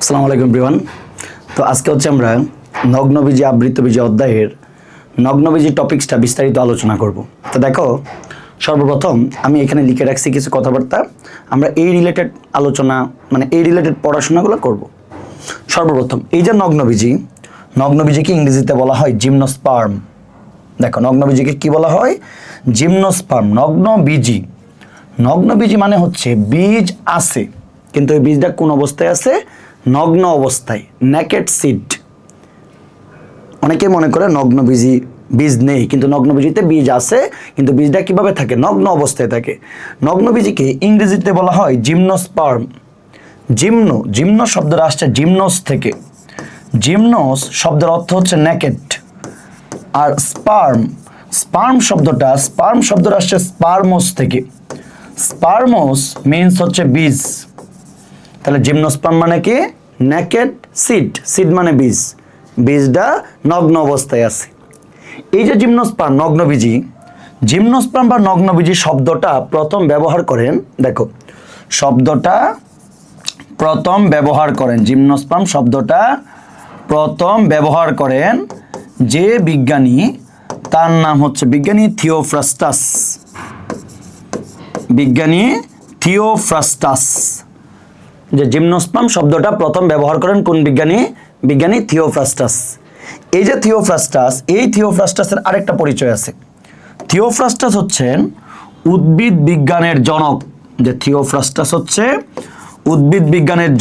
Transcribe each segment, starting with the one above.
আসসালামু আলাইকুম এভরিওয়ান। তো আজকে হচ্ছে আমরা নগ্নবীজি আবৃতবীজি অধ্যায়ের নগ্নবীজি টপিক্সটা বিস্তারিত আলোচনা করব। তো দেখো, সর্বপ্রথম আমি এখানে লিখে রাখছি কিছু কথাবার্তা, আমরা এই রিলেটেড আলোচনা মানে এই রিলেটেড পড়াশোনাগুলো করব। সর্বপ্রথম এই যে নগ্নবীজিকে ইংরেজিতে বলা হয় জিমনোস্পার্ম। দেখো, নগ্নবীজিকে কি বলা হয়? জিমনোস্পার্ম। নগ্নবীজি মানে হচ্ছে বীজ আছে, কিন্তু এই বীজটা কোন অবস্থায় আছে? নগ্ন অবস্থায়, নেকেড সিড। অনেকে মনে করে নগ্নবীজি বীজ নেই, কিন্তু নগ্নবীজিতে বীজ আছে, কিন্তু বীজটা কিভাবে থাকে? নগ্ন অবস্থায় থাকে। নগ্নবীজিকে ইংরেজিতে বলা হয় জিমনোস্পার্ম। জিমনো শব্দটা আসছে জিমনোস থেকে। জিমনোস শব্দের অর্থ হচ্ছে নেকেড। আর স্পার্ম শব্দটা আসছে স্পার্মোস থেকে। স্পার্মোস মিন্স হচ্ছে বীজ। তাহলে জিমনোস্পার্ম মানে কি? নেকেড সিড মানে বীজ, বীজটা নগ্ন অবস্থায় আছে। এই যে জিমনোস্পার্ম বা নগ্নবীজি শব্দটা প্রথম ব্যবহার করেন, দেখো শব্দটা প্রথম ব্যবহার করেন, জিমনোস্পার্ম শব্দটা প্রথম ব্যবহার করেন যে বিজ্ঞানী, তার নাম হচ্ছে বিজ্ঞানী থিওফ্রাস্টাস। যে জিমনোস্পার্ম শব্দটা প্রথম ব্যবহার করেন কোন বিজ্ঞানী? থিওফ্রাস্টাস। এই যে থিওফ্রাস্টাসের আরেকটা পরিচয় আছে। থিওফ্রাস্টাস হচ্ছেন উদ্ভিদ বিজ্ঞানের জনক। যে থিওফ্রাস্টাস হচ্ছে উদ্ভিদ বিজ্ঞানের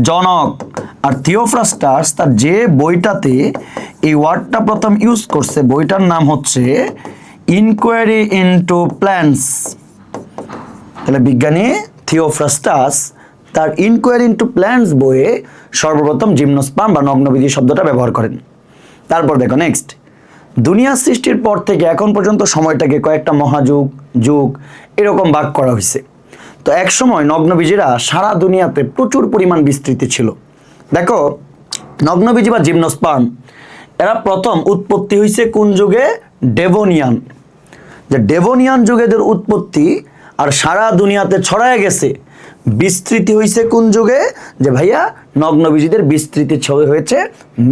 জনক। আর থিওফ্রাস্টাস তার যে বইটাতে এই ওয়ার্ডটা প্রথম ইউজ করছে, বইটার নাম হচ্ছে ইনকোয়ারি ইনটু প্ল্যান্টস। তাহলে বিজ্ঞানী থিওফ্রাস্টাস তার ইনকোয়ারি ইনটু প্ল্যান্টস বইয়ে সর্বপ্রথম জিমনোস্পার্ম বা নগ্নবীজি শব্দটা ব্যবহার করেন। তারপর দেখো নেক্সট, দুনিয়া সৃষ্টির পর থেকে এখন পর্যন্ত সময়টাকে কয়েকটা যুগ এরকম ভাগ করা হয়েছে। তো এক সময় নগ্নবীজিরা সারা দুনিয়াতে প্রচুর পরিমাণ বিস্তৃতি ছিল। দেখো, নগ্নবীজি বা জিমনোস্পার্ম এরা প্রথম উৎপত্তি হয়েছে কোন যুগে? ডেভোনিয়ান। যে ডেভোনিয়ান যুগে এদের উৎপত্তি, আর সারা দুনিয়াতে ছড়ায় গেছে। বিস্তৃতি হয়েছে কোন যুগে? যে ভাইয়া, নগ্নবীজিদের বিস্তৃতি হয়েছে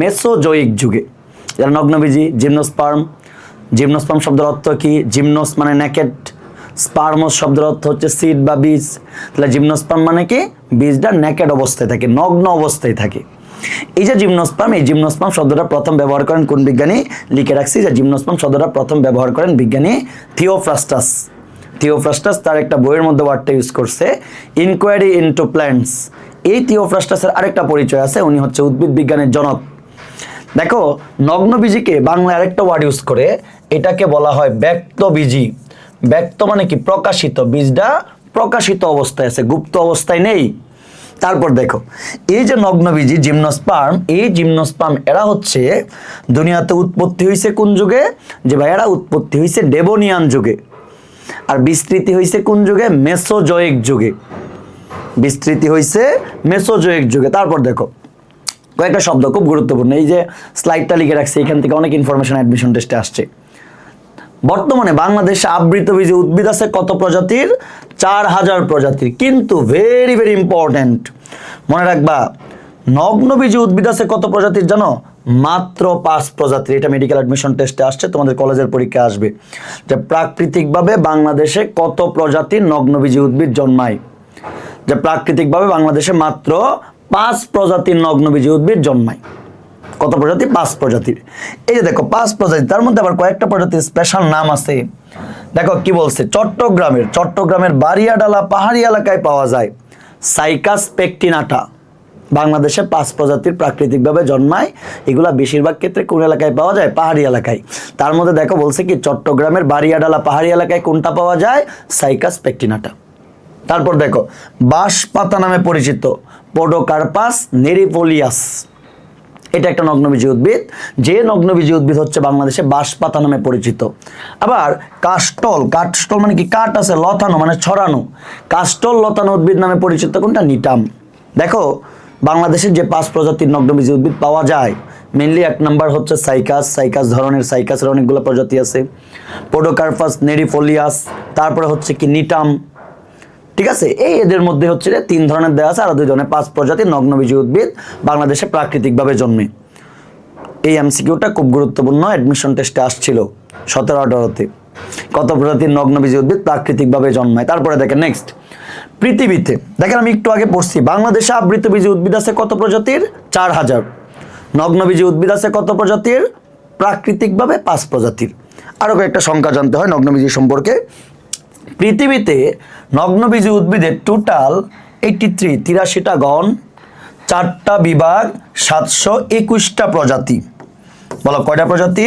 মেসোজোয়িক যুগে। যারা নগ্নবীজি জিমনোস্পার্ম শব্দের অর্থ কি? জিমনোস মানে নেকেড, স্পার্মোস শব্দের অর্থ হচ্ছে সিড বা বীজ। তাহলে জিমনোস্পার্ম মানে কি? বীজটা নেকেড অবস্থায় থাকে, নগ্ন অবস্থায় থাকে। এই যে জিমনোস্পার্ম শব্দটা প্রথম ব্যবহার করেন কোন বিজ্ঞানী? লিখে রাখছি যে জিমনোস্পার্ম শব্দটা প্রথম ব্যবহার করেন বিজ্ঞানী থিওফ্রাস্টাস তার একটা বইয়ের মধ্যে ওয়ার্ডটা ইউজ করছে ইনকোয়ারি ইনটু প্ল্যান্টস। এই থিওফ্রাস্টাসের আরেকটা পরিচয় আছে, উনি হচ্ছে উদ্ভিদ বিজ্ঞানের জনক। দেখো, নগ্নবীজিকে বাংলায় আরেকটা ওয়ার্ড ইউজ করে, এটাকে বলা হয় ব্যক্তবীজি। ব্যক্ত মানে কি? প্রকাশিত। বীজটা প্রকাশিত অবস্থায় আছে, গুপ্ত অবস্থায় নেই। তারপর দেখো, এই যে নগ্নবীজি জিমনোস্পার্ম এরা হচ্ছে দুনিয়াতে উৎপত্তি হয়েছে কোন যুগে? যে ভাই, এরা উৎপত্তি হয়েছে ডেভোনিয়ান যুগে। আর বিস্তৃতি হয়েছে কোন যুগে? মেসোজোয়িক যুগে। তারপর দেখো, কয়েকটা শব্দ খুব গুরুত্বপূর্ণ, এই যে স্লাইডটা লিখে রাখছি, এখান থেকে অনেক ইনফরমেশন অ্যাডমিশন টেস্টে আসছে। বর্তমানে বাংলাদেশে আবৃতবীজি উদ্ভিদ আছে কত প্রজাতির? 4000 প্রজাতির। কিন্তু ভেরি ভেরি ইম্পর্টেন্ট, মনে রাখবা, নগ্নবীজি উদ্ভিদ আছে কত প্রজাতির জানো? মাত্র 5 প্রজাতির। এটা মেডিকেল অ্যাডমিশন টেস্টে আসছে, তোমাদের কলেজের পরীক্ষা আসবে যে প্রাকৃতিকভাবে বাংলাদেশে কত প্রজাতির নগ্নবীজি উদ্ভিদ জন্মায়। যে প্রাকৃতিকভাবে বাংলাদেশে মাত্র 5 প্রজাতির নগ্নবীজি উদ্ভিদ জন্মায়। কত প্রজাতি? 5 প্রজাতির। এই যে দেখো 5 প্রজাতি, তার মধ্যে আবার কয়েকটা প্রজাতির স্পেশাল নাম আছে। দেখো কি বলছে, চট্টগ্রামের বারিয়াডালা পাহাড়ি এলাকায় পাওয়া যায় সাইকাস পেকটিনাটা। বাংলাদেশে 5 প্রজাতির প্রাকৃতিকভাবে জন্মায়। এগুলা বেশিরভাগ ক্ষেত্রে কোন এলাকায় পাওয়া যায়? পাহাড়ি এলাকায়। তার মধ্যে দেখো বলছে কি, চট্টগ্রামের বারিয়াডালা পাহাড়ি এলাকায় কোনটা পাওয়া যায়? সাইকাস পেকটিনাটা। তারপর দেখো, বাঁশপাতা নামে পরিচিত পোডোকার্পাস নেরিফোলিয়াস। এটা একটা নগ্নবীজি উদ্ভিদ। যে নগ্নবীজি উদ্ভিদ হচ্ছে বাংলাদেশে বাঁশপাতা নামে পরিচিত। আবার কাস্টল মানে কি? কাঠ আছে, লতানো মানে ছড়ানো। কাস্টল লতানো উদ্ভিদ নামে পরিচিত কোনটা? নিটাম। দেখো, বাংলাদেশের যে 5 প্রজাতির নগ্নবীজি উদ্ভিদ পাওয়া যায়, মেইনলি 1 নাম্বার হচ্ছে সাইকাস ধরনের, সাইকাসের অনেকগুলো প্রজাতি আছে। পোডোকার্পাস নেরিফোলিয়াস, তারপরে হচ্ছে কি নিটাম, ঠিক আছে, এই এদের মধ্যে হচ্ছে যে 3 ধরনের দেওয়া আছে, আর 2 ধরনের 5 প্রজাতির নগ্নবীজী উদ্ভিদ বাংলাদেশে প্রাকৃতিকভাবে জন্মে। এই এমসিকিউটা খুব গুরুত্বপূর্ণ, অ্যাডমিশন টেস্টে আসছিল 17-18-তে। কত প্রজাতির নগ্নবীজী উদ্ভিদ প্রাকৃতিকভাবে জন্মায়? তারপরে দেখেন নেক্সট, পৃথিবীতে দেখেন আমি একটু আগে পড়ছি, বাংলাদেশে আবৃতবীজী উদ্ভিদ আছে কত প্রজাতির? 4000। নগ্নবীজী উদ্ভিদ আছে কত প্রজাতির? প্রাকৃতিকভাবে 5 প্রজাতির। আরও কয়েকটা সংখ্যা জানতে হয় নগ্নবীজী সম্পর্কে। পৃথিবীতে নগ্নবীজী উদ্ভিদের টোটাল 83টা গণ, 4টা বিভাগ, 721টা প্রজাতি। বলো কয়টা প্রজাতি?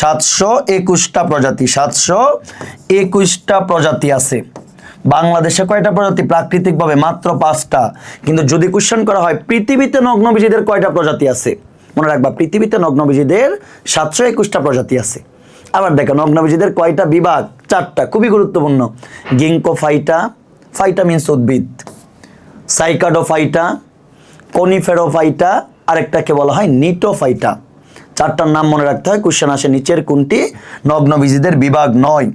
721টা প্রজাতি। 721টা প্রজাতি আছে। বাংলাদেশে কয়টা প্রজাতি প্রাকৃতিকভাবে? মাত্র 5টা। কিন্তু যদি কোশ্চেন করা হয় পৃথিবীতে নগ্নবীজীদের কয়টা প্রজাতি আছে, মনে রাখবা পৃথিবীতে নগ্নবীজীদের 721টা প্রজাতি আছে। আবার দেখো নগ্নবীজীদের কয়টা বিভাগ? 4টা। খুবই গুরুত্বপূর্ণ। গিঙ্কোফাইটা, ফাইটা মিন্স উদ্ভিদ, সাইকাডোফাইটা, কনিফেরোফাইটা, আরেকটাকে বলা হয় নিটোফাইটা। 4টার নাম মনে রাখতে হয়, কোশ্চেন আসে নিচের কোনটি নগ্নবীজীদের বিভাগ নয়।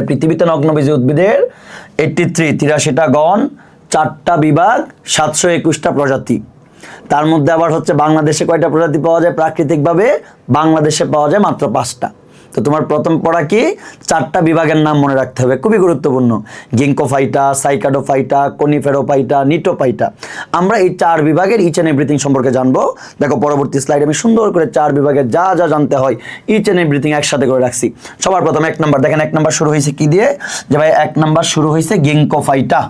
পৃথিবীতে নগ্নবীজী উদ্ভিদের 83টা গণ, 4টা বিভাগ, 721টা প্রজাতি। তার মধ্যে আবার হচ্ছে বাংলাদেশে কয়টা প্রজাতি পাওয়া যায় প্রাকৃতিকভাবে? বাংলাদেশে পাওয়া যায় মাত্র 5টা। তো তোমার প্রথম পড়া কি? 4টা বিভাগের নাম মনে রাখতে হবে, খুবই গুরুত্বপূর্ণ। গিঙ্কোফাইটা, সাইকাডোফাইটা, কনিফেরোফাইটা, নিটোফাইটা। আমরা এই 4 বিভাগের ইচ অ্যান্ড এভরিথিং সম্পর্কে জানবো। দেখো পরবর্তী স্লাইডে আমি সুন্দর করে 4 বিভাগের যা যা জানতে হয় ইচ অ্যান্ড এভরিথিং একসাথে করে রাখছি। সবার প্রথম 1 নাম্বার দেখেন, 1 নাম্বার শুরু হয়েছে কি দিয়ে? যে ভাই 1 নাম্বার শুরু হয়েছে গিঙ্কোফাইটা।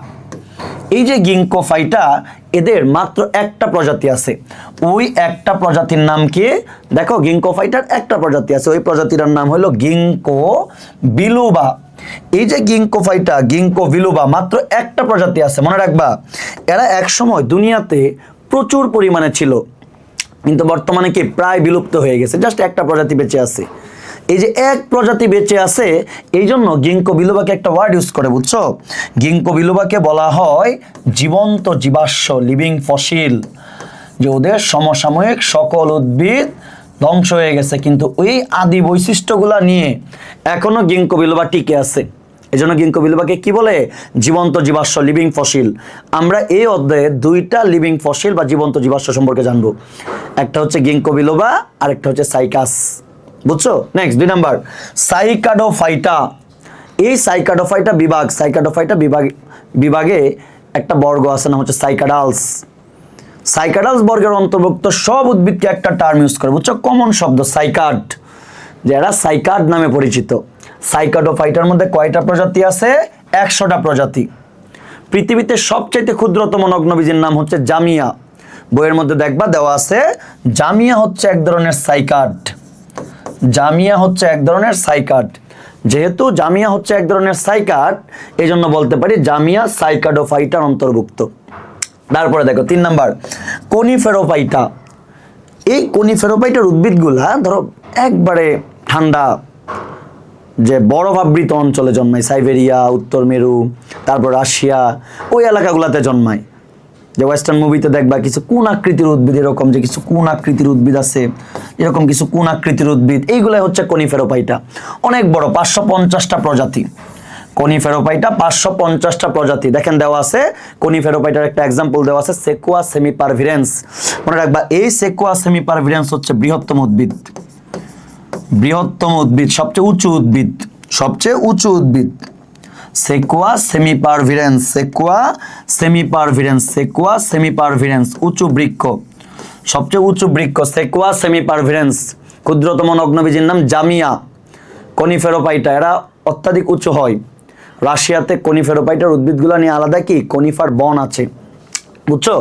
এই যে গিঙ্কোফাইটা, এদের মাত্র একটা প্রজাতি আছে। ওই একটা প্রজাতির নাম কি? দেখো গিঙ্কোফাইটার একটা প্রজাতি আছে, ওই প্রজাতিটার নাম হলো গিঙ্কো বিলুবা। এই যে গিঙ্কোফাইটা, গিঙ্কো বিলুবা, মাত্র একটা প্রজাতি আছে, মনে রাখবা। এরা একসময় দুনিয়াতে প্রচুর পরিমাণে ছিল, কিন্তু বর্তমানে কি প্রায় বিলুপ্ত হয়ে গেছে, জাস্ট একটা প্রজাতি বেঁচে আছে। এই যে এক প্রজাতি বেঁচে আছে, এই জন্য গিঙ্কো বিলুবাকে একটা ওয়ার্ড ইউজ করে, বুঝছো? গিঙ্কো বিলুবাকে বলা হয় জীবন্ত জীবাশ্ম, লিভিং ফসিল। যে ওদের সমসাময়িক সকল উদ্ভিদ ধ্বংস হয়ে গেছে, কিন্তু ওই আদি বৈশিষ্ট্যগুলা নিয়ে এখনো গিঙ্কো বিলুবা টিকে আছে। এই জন্য গিঙ্কো বিলুবাকে কি বলে? জীবন্ত জীবাশ্ম, লিভিং ফসিল। আমরা এই অধ্যায়ে 2টা লিভিং ফসিল বা জীবন্ত জীবাশ্ম সম্পর্কে জানবো। একটা হচ্ছে গিঙ্কো বিলুবা, আর একটা হচ্ছে সাইকাস, বুঝছো? Next 2 number, cycadophyta. এই সাইকাডোফাইটা বিভাগ, সাইকাডোফাইটা বিভাগে একটা বর্গ আছে, নাম হচ্ছে সাইকাডালস। সাইকাডালস বর্গের অন্তর্ভুক্ত সব উদ্ভিদকে একটা টার্ম ইউজ করে, বুঝছো? কমন শব্দ সাইকাড, যারা সাইকাড নামে পরিচিত। সাইকাডোফাইটার মধ্যে কয়টা প্রজাতি আছে? 100টা প্রজাতি। পৃথিবীতে সবচাইতে ক্ষুদ্রতম নগ্নবীজীর নাম হচ্ছে জামিয়া। বইয়ের মধ্যে দেখবা দেওয়া আছে, জামিয়া হচ্ছে এক ধরনের সাইকাড। জামিয়া হচ্ছে এক ধরনের সাইকাড। যেহেতু জামিয়া হচ্ছে এক ধরনের সাইকাড, এই জন্য বলতে পারি জামিয়া সাইকাডোফাইটার অন্তর্ভুক্ত। তারপরে দেখো 3 নাম্বার, কনিফেরোফাইটা। এই কনিফেরোফাইটার উদ্ভিদগুলা ধরো একবারে ঠান্ডা যে বরফাবৃত অঞ্চলে জন্মায়, সাইবেরিয়া, উত্তর মেরু, তারপর রাশিয়া, ওই এলাকাগুলোতে জন্মায়। যে ওয়েস্টার্ন মুভিতে দেখবা কিছু কোন আকৃতির উদ্ভিদ, এরকম যে কিছু কোন আকৃতির উদ্ভিদ আছে, এরকম কিছু কোন আকৃতির উদ্ভিদ, এইগুলাই হচ্ছে কনিফেরোফাইটা। অনেক বড়, 550টা প্রজাতি। কনিফেরোফাইটা 550টা প্রজাতি। দেখেন দেওয়া আছে, কনিফেরোফাইটার একটা এক্সাম্পল দেওয়া আছে, সেকুয়া সেমিপারভিরেন্স। মনে রাখবা এই সেকুয়া সেমিপারভিরেন্স হচ্ছে বৃহত্তম উদ্ভিদ। বৃহত্তম উদ্ভিদ, সবচেয়ে উঁচু উদ্ভিদ, সবচেয়ে উঁচু উদ্ভিদ। সেকুয়া সেমিপারভিরেন্স, সেকুয়া সেমিপারভিরেন্স, সেকুয়া সেমিপারভিরেন্স, উঁচু বৃক্ষ, সবচেয়ে উঁচু বৃক্ষ সেকুয়া সেমিপারভিরেন্স। ক্ষুদ্রতম নগ্নবীজীর নাম জামিয়া। কনিফেরোফাইটা, এরা অত্যাধিক উঁচু হয়। রাশিয়াতে কনিফেরোফাইটার উদ্ভিদগুলো নিয়ে আলাদা কি কনিফার বন আছে, বুঝছো?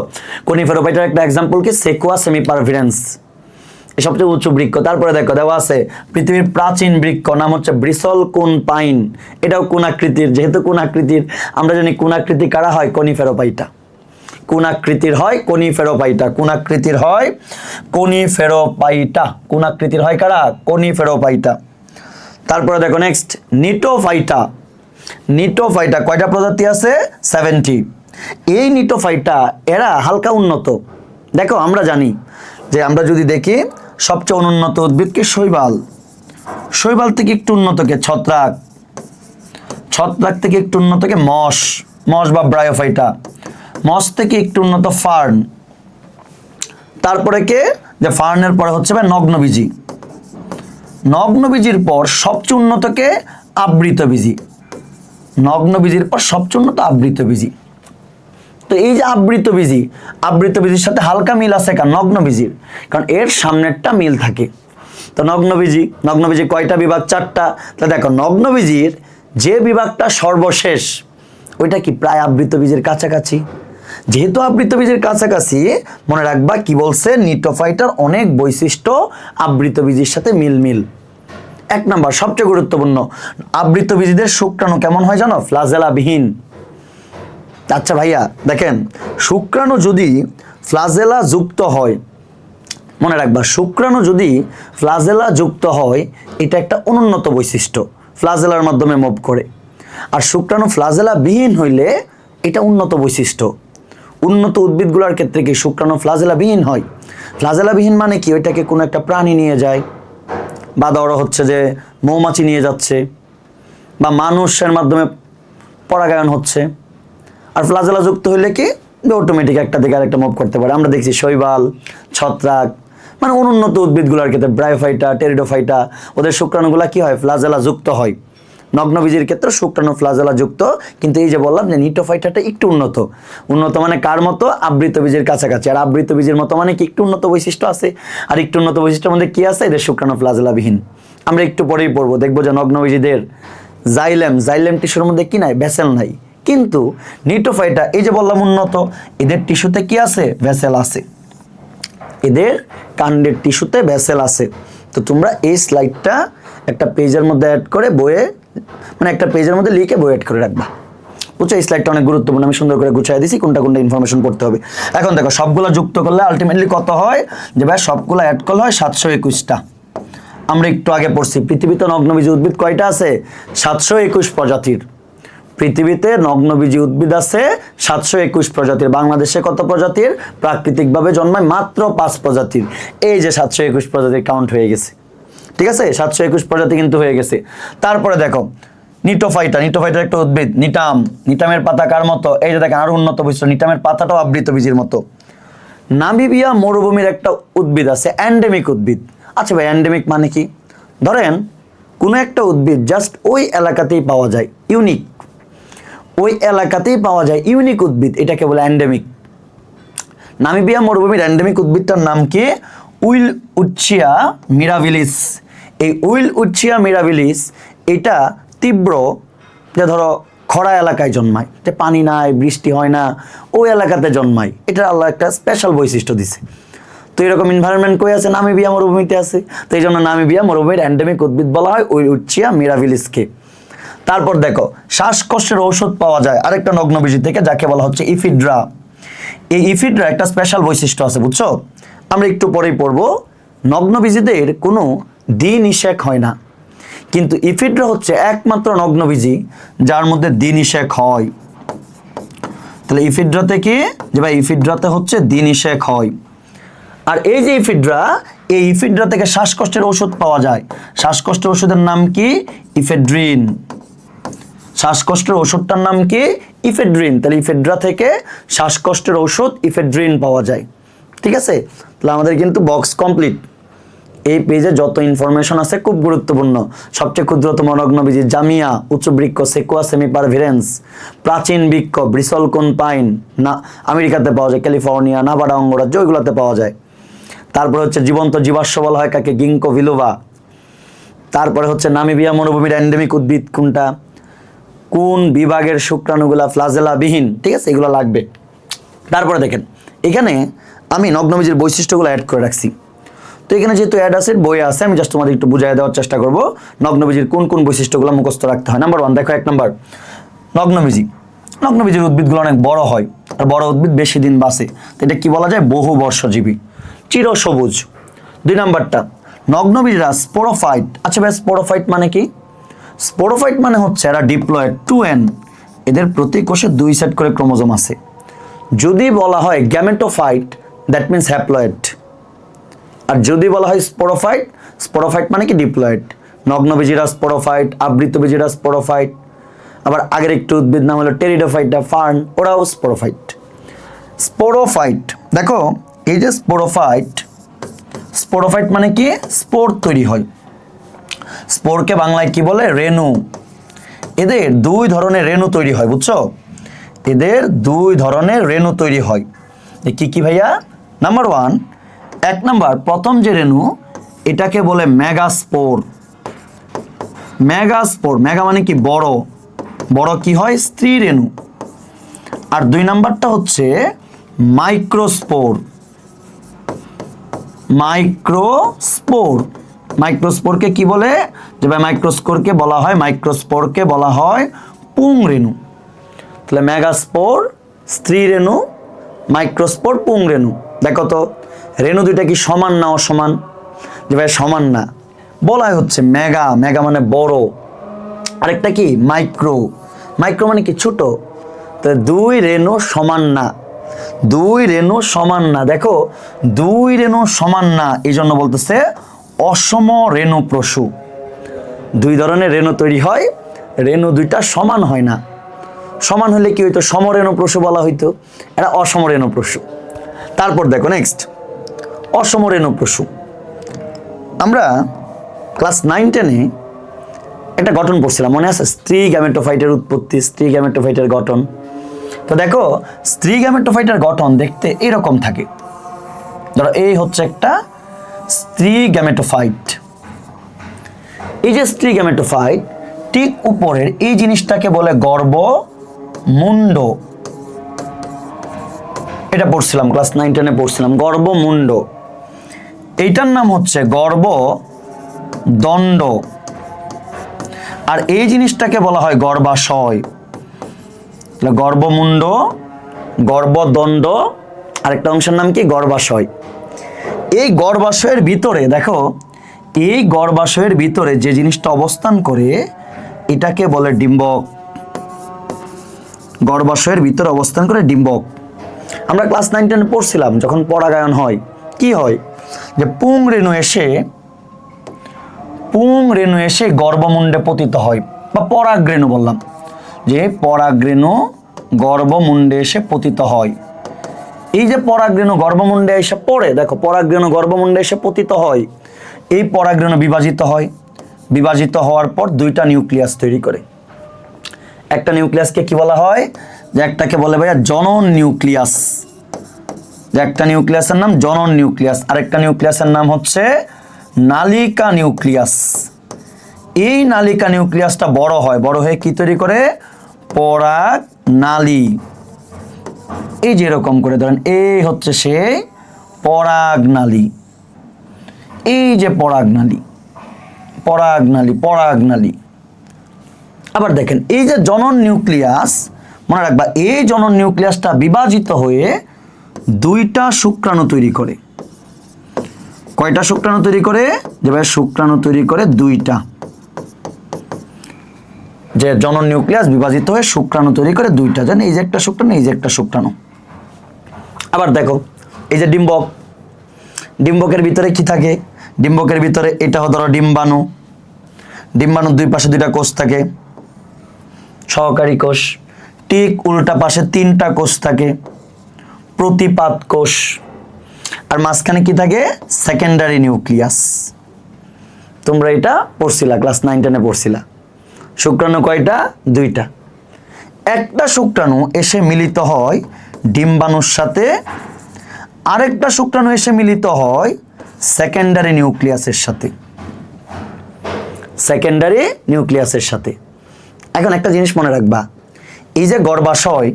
কনিফেরোফাইটার একটা এক্সাম্পল কি সেকুয়া সেমিপারভিরেন্স, এই সবচেয়ে উঁচু বৃক্ষ। তারপরে দেখো দেওয়া আছে পৃথিবীর প্রাচীন বৃক্ষ, নাম হচ্ছে ব্রিসল কোন পাইন। এটাও কোন আকৃতির, যেহেতু কোন আকৃতির আমরা জানি কোন আকৃতি কারা হয়? কনিফেরোফাইটা। কোন আকৃতির হয়? কনিফেরোফাইটা। কোন আকৃতির হয়? কনিফেরোফাইটা। কোন আকৃতির হয় কারা? কনিফেরোফাইটা। তারপরে দেখো নেক্সট, নিটোফাইটা। নিটোফাইটা কয়টা প্রজাতি আছে? 70। এই নিটোফাইটা এরা হালকা উন্নত। দেখো আমরা জানি যে আমরা যদি দেখি সবচেয়ে অনুন্নত উদ্ভিদ কি? শৈবাল। শৈবাল থেকে একটু উন্নত কে? ছত্রাক। ছত্রাক থেকে একটু উন্নত কে? মশ। মস বা ব্রায়োফাইটা, মস থেকে একটু উন্নত ফার্ন, তারপরে কে, যে ফার্নের পরে হচ্ছে ভাই নগ্নবীজি, নগ্নবীজির পর সবচেয়ে উন্নত কে, আবৃতবীজি, নগ্নবীজির পর সবচেয়ে উন্নত আবৃতবীজি। তো এই যে আবৃতবীজি, আবৃতবীজির সাথে হালকা মিল আছে কার, নগ্নবীজির, কারণ এর সামনেরটা মিল থাকে। তো নগ্নবীজি, নগ্নবীজি কয়টা বিভাগ, 4টা। তো দেখো নগ্নবীজির যে বিভাগটা সর্বশেষ ওইটা কি প্রায় আবৃতবীজের কাছাকাছি। যেহেতু আবৃতবীজের কাছাকাছি, মনে রাখবা কি বলছে, নিটোফাইটার অনেক বৈশিষ্ট্য আবৃতবীজির সাথে মিল। 1 নাম্বার সবচেয়ে গুরুত্বপূর্ণ, আবৃতবীজীদের শুক্রাণু কেমন হয় জানো, ফ্লাজেলাবিহীন। আচ্ছা ভাইয়া দেখেন, শুক্রাণু যদি ফ্লাজেলা যুক্ত হয়, মনে রাখবা শুক্রাণু যদি ফ্লাজেলা যুক্ত হয় এটা একটা অনুন্নত বৈশিষ্ট্য, ফ্লাজেলার মাধ্যমে মুভ করে। আর শুক্রাণু ফ্লাজেলা বিহীন হইলে এটা উন্নত বৈশিষ্ট্য। উন্নত উদ্ভিদগুলোর ক্ষেত্রে কি শুক্রাণু ফ্লাজেলা বিহীন হয়। ফ্লাজেলা বিহীন মানে কি, ওইটাকে কোনো একটা প্রাণী নিয়ে যায়, বা ধরো হচ্ছে যে মৌমাছি নিয়ে যাচ্ছে, বা মানুষের মাধ্যমে পরাগায়ন হচ্ছে। আর ফ্লাজেলা যুক্ত হইলে কি, অটোমেটিক একটা থেকে আরেকটা মুভ করতে পারে। আমরা দেখছি শৈবাল, ছত্রাক, মানে অনুন্নত উদ্ভিদগুলোর ক্ষেত্রে ব্রায়োফাইটা, টেরিডোফাইটা, ওদের শুক্রাণুগুলা কি হয়, ফ্লাজেলা যুক্ত হয়। নগ্নবীজির ক্ষেত্রে শুক্রাণু ফ্লাজেলা যুক্ত, কিন্তু এই যে বললাম যে নিটোফাইটাটা একটু উন্নত। উন্নত মানে কার মতো, আবৃতবীজের কাছাকাছি। আর আবৃতবীজের মতো মানে কি, একটু উন্নত বৈশিষ্ট্য আছে। আর একটু উন্নত বৈশিষ্ট্যের মধ্যে কি আছে, এদের শুক্রাণু ফ্লাজেলাবিহীন। আমরা একটু পরেই পড়বো, দেখবো যে নগ্নবীজিদের জাইলেম টিস্যুর মধ্যে কি নাই, ভেসেল নাই। কিন্তু নিটোফাইটা এই যে বললাম উন্নত, এদের টিস্যুতে কি আছে, ভেসেল আছে। এদের কাণ্ডের টিস্যুতে ভেসেল আছে। তো তোমরা এই স্লাইডটা একটা পেজের মধ্যে অ্যাড করে বইয়ে, মানে একটা পেজের মধ্যে লিখে বই অ্যাড করে রাখবা, বুঝছো। এই স্লাইডটা অনেক গুরুত্বপূর্ণ, আমি সুন্দর করে গুছিয়ে দিছি কোনটা কোনটা ইনফরমেশন করতে হবে। এখন দেখো সবগুলো যুক্ত করলে আলটিমেটলি কত হয়, যে ভাই সবগুলো অ্যাড করলে হয় 721টা। আমরা একটু আগে পড়ছি পৃথিবীতে নগ্নবীজি উদ্ভিদ কয়টা আছে, 721 প্রজাতির। পৃথিবীতে নগ্নবীজি উদ্ভিদ আছে 721 প্রজাতির। বাংলাদেশে কত প্রজাতির, প্রাকৃতিকভাবে জন্মায় মাত্র 5 প্রজাতির। এই যে 721 প্রজাতির কাউন্ট হয়ে গেছে, ঠিক আছে, 721 প্রজাতি কিন্তু হয়ে গেছে। তারপরে দেখো নিটোফাইটার একটা উদ্ভিদ, নিটামের পাতা কার মতো, এই যে দেখেন আরো উন্নত বৈশিষ্ট্য, নিটামের পাতাটাও আবৃতবীজির মতো। নামিবিয়া মরুভূমির একটা উদ্ভিদ আছে, এন্ডেমিক উদ্ভিদ। আচ্ছা ভাই এন্ডেমিক মানে কি, ধরেন কোনো একটা উদ্ভিদ জাস্ট ওই এলাকাতেই পাওয়া যায়, ইউনিক, ওই এলাকাতেই পাওয়া যায় ইউনিক উদ্ভিদ, এটাকে বলে এন্ডেমিক। নামিবিয়া মরুভূমির এন্ডেমিক উদ্ভিদটার নাম কি, উইলউডচিয়া মিরাবিলিস। এই উইলউডচিয়া মিরাবিলিস এটা তীব্র, যে ধরো খরা এলাকায় জন্মায়, যে পানি নাই, বৃষ্টি হয় না, ওই এলাকাতে জন্মায়। এটা আল্লাহ একটা স্পেশাল বৈশিষ্ট্য দিছে। তো এরকম এনভায়রনমেন্ট কই আছে, নামিবিয়া মরুভূমিতে আছে। তো এই জন্য নামিবিয়া মরুভূমির এন্ডেমিক উদ্ভিদ বলা হয় উইলউডচিয়া মিরাবিলিসকে। তারপর দেখো শ্বাসকষ্টের ঔষধ পাওয়া যায় আরেকটা নগ্নবীজি থেকে, যাকে বলা হচ্ছে ইফিড্রা। এই ইফিড্রা একটা স্পেশাল বৈশিষ্ট্য আছে, বুঝছো। আমরা একটু পরেই পড়বো, নগ্নবীজিদের কোনো দ্বিনিষেক হয় না, কিন্তু ইফিড্রা হচ্ছে একমাত্র নগ্নবীজি যার মধ্যে দ্বিনিষেক হয়। তাহলে ইফিড্রাতে কি, যে ভাই ইফিড্রাতে হচ্ছে দ্বিনিষেক হয়। আর এই যে ইফিড্রা, এই ইফিড্রা থেকে শ্বাসকষ্টের ওষুধ পাওয়া যায়। শ্বাসকষ্টের ওষুধের নাম কি, ইফেড্রিন। শ্বাসকষ্টের ওষুধটার নাম কি, ইফেড্রিন। তাহলে ইফিড্রা থেকে শ্বাসকষ্টের ওষুধ ইফেড্রিন পাওয়া যায়, ঠিক আছে। তাহলে আমাদের কিন্তু বক্স কমপ্লিট। এই পেজে যত ইনফরমেশন আছে খুব গুরুত্বপূর্ণ। সবচেয়ে ক্ষুদ্রতম নগ্নবীজি জামিয়া, উচ্চ বৃক্ষ সেকোয়া সেমিপারভিরেন্স, প্রাচীন বৃক্ষ ব্রিসলকোন পাইন, না আমেরিকাতে পাওয়া যায়, ক্যালিফোর্নিয়া, নাভাডা অঙ্গরাজ্য, ওইগুলোতে পাওয়া যায়। তারপরে হচ্ছে জীবন্ত জীবাশ্ম বলা হয় কাকে, গিঙ্কো বিলোবা। তারপরে হচ্ছে নামিবিয়া মরুভূমির এন্ডেমিক উদ্ভিদ কোনটা, কোন বিভাগের শুক্রাণুগুলা ফ্লাজেলা বিহীন, ঠিক আছে, এগুলো লাগবে। তারপরে দেখেন এখানে আমি নগ্নবীজির বৈশিষ্ট্যগুলো অ্যাড করে রাখছি। তো এখানে যেহেতু অ্যাড আছে, বইয়ে আছে, আমি জাস্ট তোমাদের একটু বুঝিয়ে দেওয়ার চেষ্টা করব নগ্নবীজির কোন কোন বৈশিষ্ট্যগুলো মুখস্থ রাখতে হয়। নাম্বার 1 দেখো, 1 নাম্বার নগ্নবীজির উদ্ভিদগুলো অনেক বড় হয়, আর বড় উদ্ভিদ বেশি দিন বাঁচে। তো এটা কি বলা যায়, বহু বর্ষজীবী, চিরসবুজ। 2 নাম্বারটা নগ্নবীজরা স্পোরোফাইট। আচ্ছা ভাই স্পোরোফাইট মানে কি, স্পোরোফাইট মানে হচ্ছে এরা ডিপ্লয়েড 2n, এদের প্রতি কোষে 2 সেট করে ক্রোমোজোম আছে। যদি বলা হয় গ্যামেটোফাইট, দ্যাট মিনস হ্যাপ্লয়েড। আর যদি বলা হয় স্পোরোফাইট মানে কি ডিপ্লয়েড। নগ্নবীজিরা স্পোরোফাইট, আবৃতবীজিরা স্পোরোফাইট। আবার আগের একটু উদ্ভিদ নাম হলো টেরিডোফাইটা ফার্ন, ওরাও স্পোরোফাইট। স্পোরোফাইট দেখো, এই যে স্পোরোফাইট, স্পোরোফাইট মানে কি? স্পোর তৈরি হয়। স্পোরকে বাংলায় কি বলে? রেণু। এদের দুই ধরনের রেণু তৈরি হয়, বুঝছো? এদের দুই ধরনের রেণু তৈরি হয়। কি কি ভাইয়া? নাম্বার ওয়ান, এক নাম্বার প্রথম যে রেণু, এটাকে বলে মেগাস্পোর। মেগাস্পোর, মেগা মানে কি? বড়। বড় কি হয়? স্ত্রী রেণু। আর দুই নাম্বারটা হচ্ছে মাইক্রোস্পোর। মাইক্রোস্পোর, মাইক্রোস্পোরকে কি বলে? যে ভাই মাইক্রোস্পোরকে বলা হয়, মাইক্রোস্পোরকে বলা হয় পুং রেণু। তাহলে মেগাস্পোর স্ত্রী রেণু, মাইক্রোস্পোর পুং রেণু। দেখো তো রেণু দুইটা কি সমান না অসমান? যে ভাই সমান না, বলাই হচ্ছে মেগা, মেগা মানে বড়। আরেকটা কি? মাইক্রো, মাইক্রো মানে কি? ছোট। তো দুই রেণু সমান না, দুই রেণু সমান না। দেখো দুই রেণু সমান না, এই জন্য বলতেছে অসম রেণু প্রসূ। দুই ধরনের রেণু তৈরি হয়, রেণু দুইটা সমান হয় না। সমান হলে কি হইতো? সমরেণু প্রসূ বলা হইতো, এটা অসমরেণু প্রসূ। তারপর দেখো নেক্সট, অসমরেণু প্রসূ। আমরা ক্লাস 9-10-এ একটা গঠন পড়ছিলাম, মনে আছে? স্ত্রী গ্যামেটোফাইটের উৎপত্তি, স্ত্রী গ্যামেটোফাইটের গঠন। তো দেখো স্ত্রী গ্যামেটোফাইটের গঠন দেখতে এরকম থাকে। ধরো এই হচ্ছে একটা স্ত্রী গ্যামেটোফাইট। এই যে স্ত্রী গ্যামেটোফাইট, ঠিক উপরের এই জিনিসটাকে বলে গর্ভমুণ্ড। এটা পড়ছিলাম ক্লাস 9-10-এ পড়ছিলাম, গর্ভমুণ্ড। এইটার নাম হচ্ছে গর্ভদণ্ড। আর এই জিনিসটাকে বলা হয় গর্ভাশয়। গর্ভমুণ্ড, গর্ভদণ্ড, আরেকটা অংশের নাম কি? গর্ভাশয়। এই গর্ভাশয়ের ভিতরে দেখো, এই গর্ভাশয়ের ভিতরে যে জিনিসটা অবস্থান করে এটাকে বলে ডিম্বক। গর্ভাশয়ের ভিতরে অবস্থান করে ডিম্বক। আমরা ক্লাস 9-10 পড়ছিলাম, যখন পরাগায়ন হয় কি হয়? যে পুং রেণু এসে গর্ভমুণ্ডে পতিত হয়, বা পরাগরেণু বললাম, যে পরাগরেণু গর্ভমুণ্ডে এসে পতিত হয়। এই যে পরাগরেণু গর্ভমুণ্ডে এসে পড়ে, দেখো পরাগরেণু গর্ভমুণ্ডে এসে পতিত হয়, এই পরাগরেণু বিভাজিত হয়। বিভাজিত হওয়ার পর দুইটা নিউক্লিয়াস তৈরি করে। একটা নিউক্লিয়াসকে কি বলা হয়? যে একটাকে বলে ভাইয়া জনন নিউক্লিয়াস। যে একটা নিউক্লিয়াসের নাম জনন নিউক্লিয়াস, আরেকটা নিউক্লিয়াসের নাম হচ্ছে নালিকা নিউক্লিয়াস। এই নালিকা নিউক্লিয়াসটা বড় হয়, বড় হয়ে কি তৈরি করে? পরাগ নালী। এই যে এরকম করে ধরেন, এই হচ্ছে সেই পরাগ নালী। এই যে পরাগ নালী, পরাগ নালী, পরাগ নালী। আবার দেখেন এই যে জনন নিউক্লিয়াস, মনে রাখবা এই জনন নিউক্লিয়াসটা বিভাজিত হয়ে দুইটা শুক্রাণু তৈরি করে। কয়টা শুক্রাণু তৈরি করে? যে ভাই শুক্রাণু তৈরি করে দুইটা। যে জনন নিউক্লিয়াস বিভাজিত হয়ে শুক্রাণু তৈরি করে দুইটা, জানেন? এই যে একটা শুক্রাণু, এই যে একটা শুক্রাণু। আবার দেখো এই যে ডিম্বক, ডিম্বকের ভিতরে কি থাকে? ডিম্বকের ভিতরে এটা ধরো ডিম্বাণু। ডিম্বাণুর দুই পাশে দুইটা কোষ থাকে, সহকারী কোষ। ঠিক উল্টা পাশে তিনটা কোষ থাকে, প্রতিপাদ কোষ। আর মাঝখানে কি থাকে? Secondary nucleus. তোমরা এটা পড়ছিলা, ক্লাস 9-10-এ পড়ছিলা। শুক্রাণু কয়টা? দুইটা। একটা শুক্রাণু এসে মিলিত হয় ডিম্বাণুর সাথে, আরেকটা শুক্রাণু এসে মিলিত হয় সেকেন্ডারি নিউক্লিয়াসের সাথে। সেকেন্ডারি নিউক্লিয়াসের সাথে। এখন একটা জিনিস মনে রাখবা, এই যে গর্ভাশয়,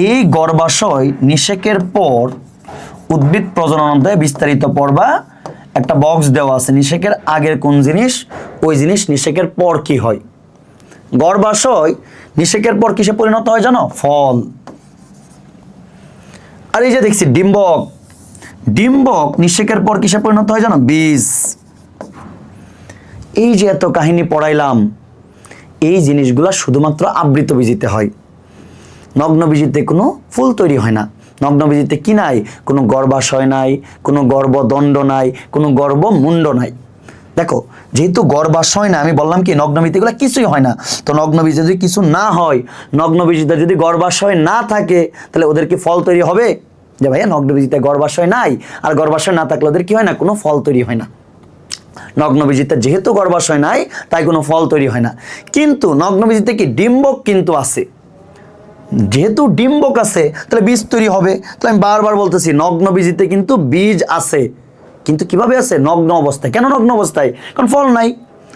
এই গর্ভাশয় নিষেকের পর উদ্ভিদ প্রজনন অধ্যায়ে বিস্তারিত পড়বা, একটা বক্স দেওয়া আছে, নিষেকের আগের কোন জিনিস, ওই জিনিস নিষেকের পর কি হয়। গর্ভাশয় নিষেকের পর কিসে পরিণত হয় জানো? ফল। আর এই যে দেখছি ডিম্বক, ডিম্বক নিষেকের পর কিসে পরিণত হয় জানো? বীজ। এই যে এত কাহিনী পড়াইলাম, এই জিনিসগুলো শুধুমাত্র আবৃত বীজিতে হয়। নগ্ন বীজিতে কোনো ফুল তৈরি হয় না। নগ্ন বীজিতে কি নাই? কোনো গর্ভাশয় নাই, কোনো গর্ভদণ্ড নাই, কোনো গর্ভমুণ্ড নাই। দেখো যেহেতু গর্ভাশয় না, আমি বললাম কি নগ্নবীজিগুলো কিছুই হয় না, তো নগ্নবীজি যদি কিছু না হয়, নগ্নবীজিতে যদি গর্ভাশয় না থাকে, তাহলে ওদের কি ফল তৈরি হবে? যে ভাইয়া নগ্নবীজিতে গর্ভাশয় নাই, আর গর্ভাশয় না থাকলে ওদের কি হয় না, কোনো ফল তৈরি হয় না। নগ্নবীজিতে যেহেতু গর্ভাশয় নাই, তাই কোনো ফল তৈরি হয় না। কিন্তু নগ্নবীজিতে কি ডিম্বক কিন্তু আছে, যেহেতু ডিম্বক আছে তাহলে বীজ তৈরি হবে। তাহলে আমি বারবার বলতেছি নগ্নবীজিতে কিন্তু বীজ আছে, কিন্তু কিভাবে আছে? নগ্ন অবস্থায়। কেন নগ্ন অবস্থায়? কারণ ফল নাই,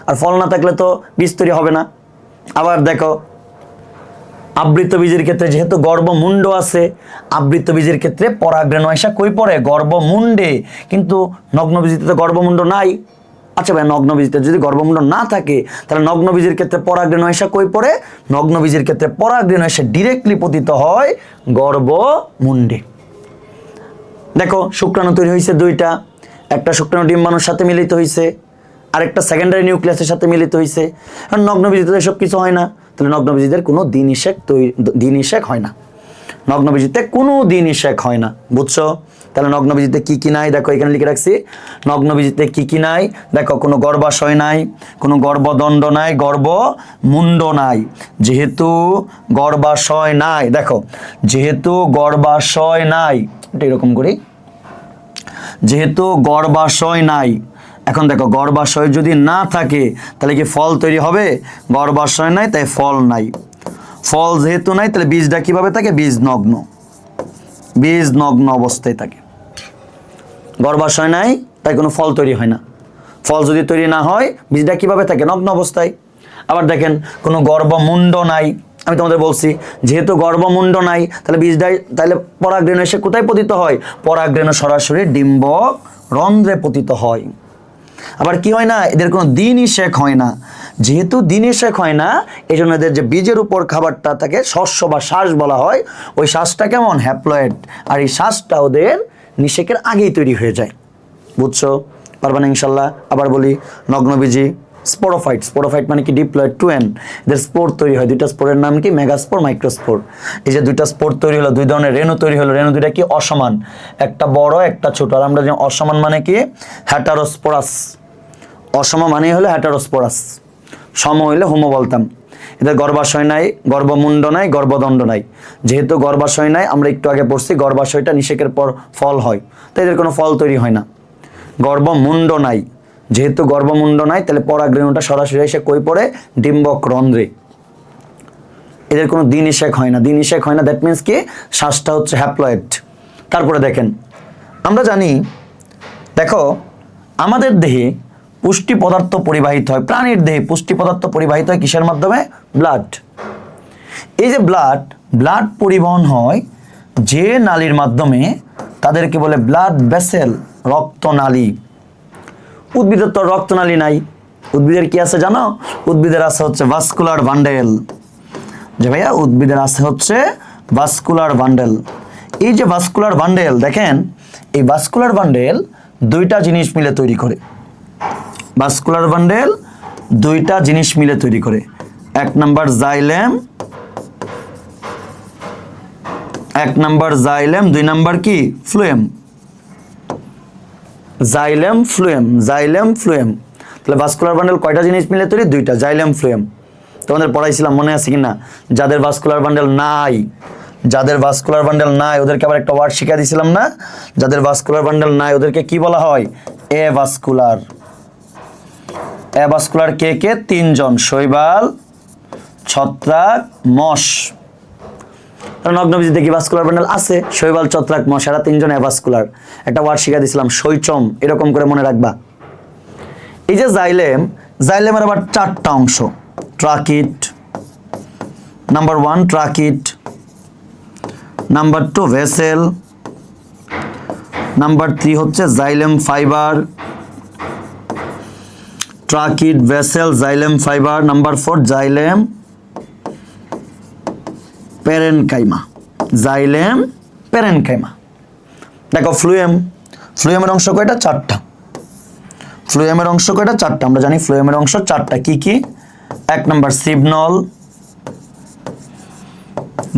আর ফল না থাকলে তো বীজ তৈরি হবে না। আবার দেখো আবৃত বীজের ক্ষেত্রে যেহেতু গর্ভমুণ্ড আছে, আবৃত বীজের ক্ষেত্রে পরাগরেণু আইসা কই পড়ে? গর্ভমুণ্ডে। কিন্তু নগ্নবীজিতে তো গর্ভমুণ্ড নাই। আচ্ছা ভাই নগ্নবীজিতে যদি গর্ভমুণ্ড না থাকে, তাহলে নগ্নবীজের ক্ষেত্রে পরাগরেণু আইসা কই পড়ে? নগ্নবীজের ক্ষেত্রে পরাগরেণু এসে ডিরেক্টলি পতিত হয় গর্ভমুণ্ডে। দেখো শুক্রাণু তৈরি হয়েছে দুইটা, একটা শুক্রাণু ডিম্বাণুর সাথে মিলিত হয়েছে, আরেকটা সেকেন্ডারি নিউক্লিয়াসের সাথে মিলিত হয়েছে। আর নগ্নবীজিতে এসব কিছু হয় না, তাহলে নগ্নবীজিদের কোনো দিনিশেক হয় না। নগ্নবীজিতে কোনো দিনিশেক হয় না, বুঝছো? তাহলে নগ্নবীজিতে কি কি নাই দেখো এখানে লিখে রাখছি। নগ্নবীজিতে কি কি নাই দেখো, কোনো গর্ভাশয় নাই, কোনো গর্ভদণ্ড নাই, গর্ভমুণ্ড নাই। যেহেতু গর্ভাশয় নাই, দেখো যেহেতু গর্ভাশয় নাই, এটা এরকম করি, যেহেতু গর্ভাশয় নাই। এখন দেখো গর্ভাশয় যদি না থাকে তাহলে কি ফল তৈরি হবে? গর্ভাশয় নাই তাই ফল নাই। ফল যেহেতু নাই তাহলে বীজটা কিভাবে থাকে? বীজ নগ্ন অবস্থায় থাকে। গর্ভাশয় নাই তাই কোনো ফল তৈরি হয় না। ফল যদি তৈরি না হয় বীজটা কিভাবে থাকে? নগ্ন অবস্থায়। আবার দেখেন কোনো গর্ভমুণ্ড নাই, আমি তোমাদের বলছি যেহেতু গর্ভমুণ্ড নাই তাহলে বীজটাই, তাহলে পরাগরেণু এসে কোথায় পতিত হয়? পরাগরেণু সরাসরি ডিম্বক রন্ধ্রে পতিত হয়। আবার কি হয় না, এদের কোনো দিনিশেক হয় না। যেহেতু দিনিশেক হয় না, এই জন্য এদের যে বীজের উপর খাবারটা থাকে শস্য বা শ্বাস বলা হয়, ওই শ্বাসটা কেমন? হ্যাপ্লয়েড। আর এই শ্বাসটা ওদের নিষেকের আগেই তৈরি হয়ে যায়। বুঝছো? পারবা না ইনশাল্লাহ? আবার বলি, নগ্নবীজি স্পোরোফাইট। স্পোরোফাইট মানে কি? Diploid two N. এদের স্পোর তৈরি হয়, দুইটা স্পোরের নাম কি? Megaspore, microspore. এই যে দুইটা স্পোর তৈরি হলো, দুই ধরনের রেণু তৈরি হলো। রেণু দুইটা কি? অসমান, একটা বড় একটা ছোট। আর আমরা যে অসমান মানে কি? হ্যাটারোস্পোরাস। অসম মানে হলো হ্যাটারোস্পোরাস, সম হইলে হোমো বলতাম। এদের গর্ভাশয় নাই, গর্ভমুণ্ড নাই, গর্ভদণ্ড নাই। যেহেতু গর্ভাশয় নাই, আমরা একটু আগে পড়ছি গর্ভাশয়টা নিষেকের পর ফল হয়, তাই এদের কোনো ফল তৈরি হয় না। গর্ভমুণ্ড নাই, যেহেতু গর্ভমুণ্ড নাই তাহলে পরাগরেণুটা সরাসরি এসে কই পড়ে? ডিম্বক রন্ধ্রে। এদের কোনো দিনিশেক হয় না। দিনিশেক হয় না দ্যাট মিনস কি? শ্বাসটা হচ্ছে হ্যাপ্লয়েড। তারপরে দেখেন, আমরা জানি, দেখো আমাদের দেহে পুষ্টি পদার্থ পরিবাহিত হয়, প্রাণীর দেহে পুষ্টি পদার্থ পরিবাহিত হয় কিসের মাধ্যমে? ব্লাড। এই যে ব্লাড পরিবহন হয় যে নালীর মাধ্যমে, তাদেরকে বলে ব্লাড ভেসেল, রক্তনালী। উদ্ভিদের তো রক্তনালী নাই। উদ্ভিদের কি আছে জানো? উদ্ভিদের আছে হচ্ছে ভাস্কুলার বান্ডেল। যে ভাইয়া উদ্ভিদের আছে হচ্ছে ভাস্কুলার বান্ডেল। এই যে ভাস্কুলার বান্ডেল দেখেন, এই ভাস্কুলার বান্ডেল দুইটা জিনিস মিলে তৈরি করে। ভাস্কুলার বান্ডেল দুইটা জিনিস মিলে তৈরি করে। এক নাম্বার জাইলেম, দুই নাম্বার কি? ফ্লুয়েম। Xylem phloem. তাহলে ভাস্কুলার বান্ডেল কয়টা জিনিস মিলে তৈরি? দুইটা, জাইলেম ফ্লুয়েম। তোমাদের পড়াইছিলাম, মনে আছে কিনা? যাদের ভাস্কুলার বান্ডেল নাই ওদেরকে আবার একটা ওয়ার্ড শিখিয়ে দিয়েছিলাম না? যাদের ভাস্কুলার বান্ডেল নাই ওদেরকে কি বলা হয়? অ্যাভাস্কুলার। অ্যাভাস্কুলার কে কে? তিনজন, শৈবাল, ছত্রাক, মশ। নগ্নবীজিতে কি ভাস্কুলার বান্ডেল আছে? শৈবাল, ছত্রাক, মশ, এরা তিনজন অ্যাভাস্কুলার। একটা ওয়ার্ড শিখিয়ে দিয়েছিলাম, শৈচম, এরকম করে মনে রাখবা। এই যে জাইলেমের আবার চারটা অংশ। Tracheid, number 1 tracheid, number 2 vessel, number 3 হচ্ছে xylem fibre. Tracheid, vessel, xylem fibre. Number 4 xylem parenchyma. দেখো ফ্লুয়েমের অংশ কয়টা? চারটা। আমরা জানি ফ্লুয়েমের অংশ চারটা। কি কি? 1 নাম্বার সিবনল,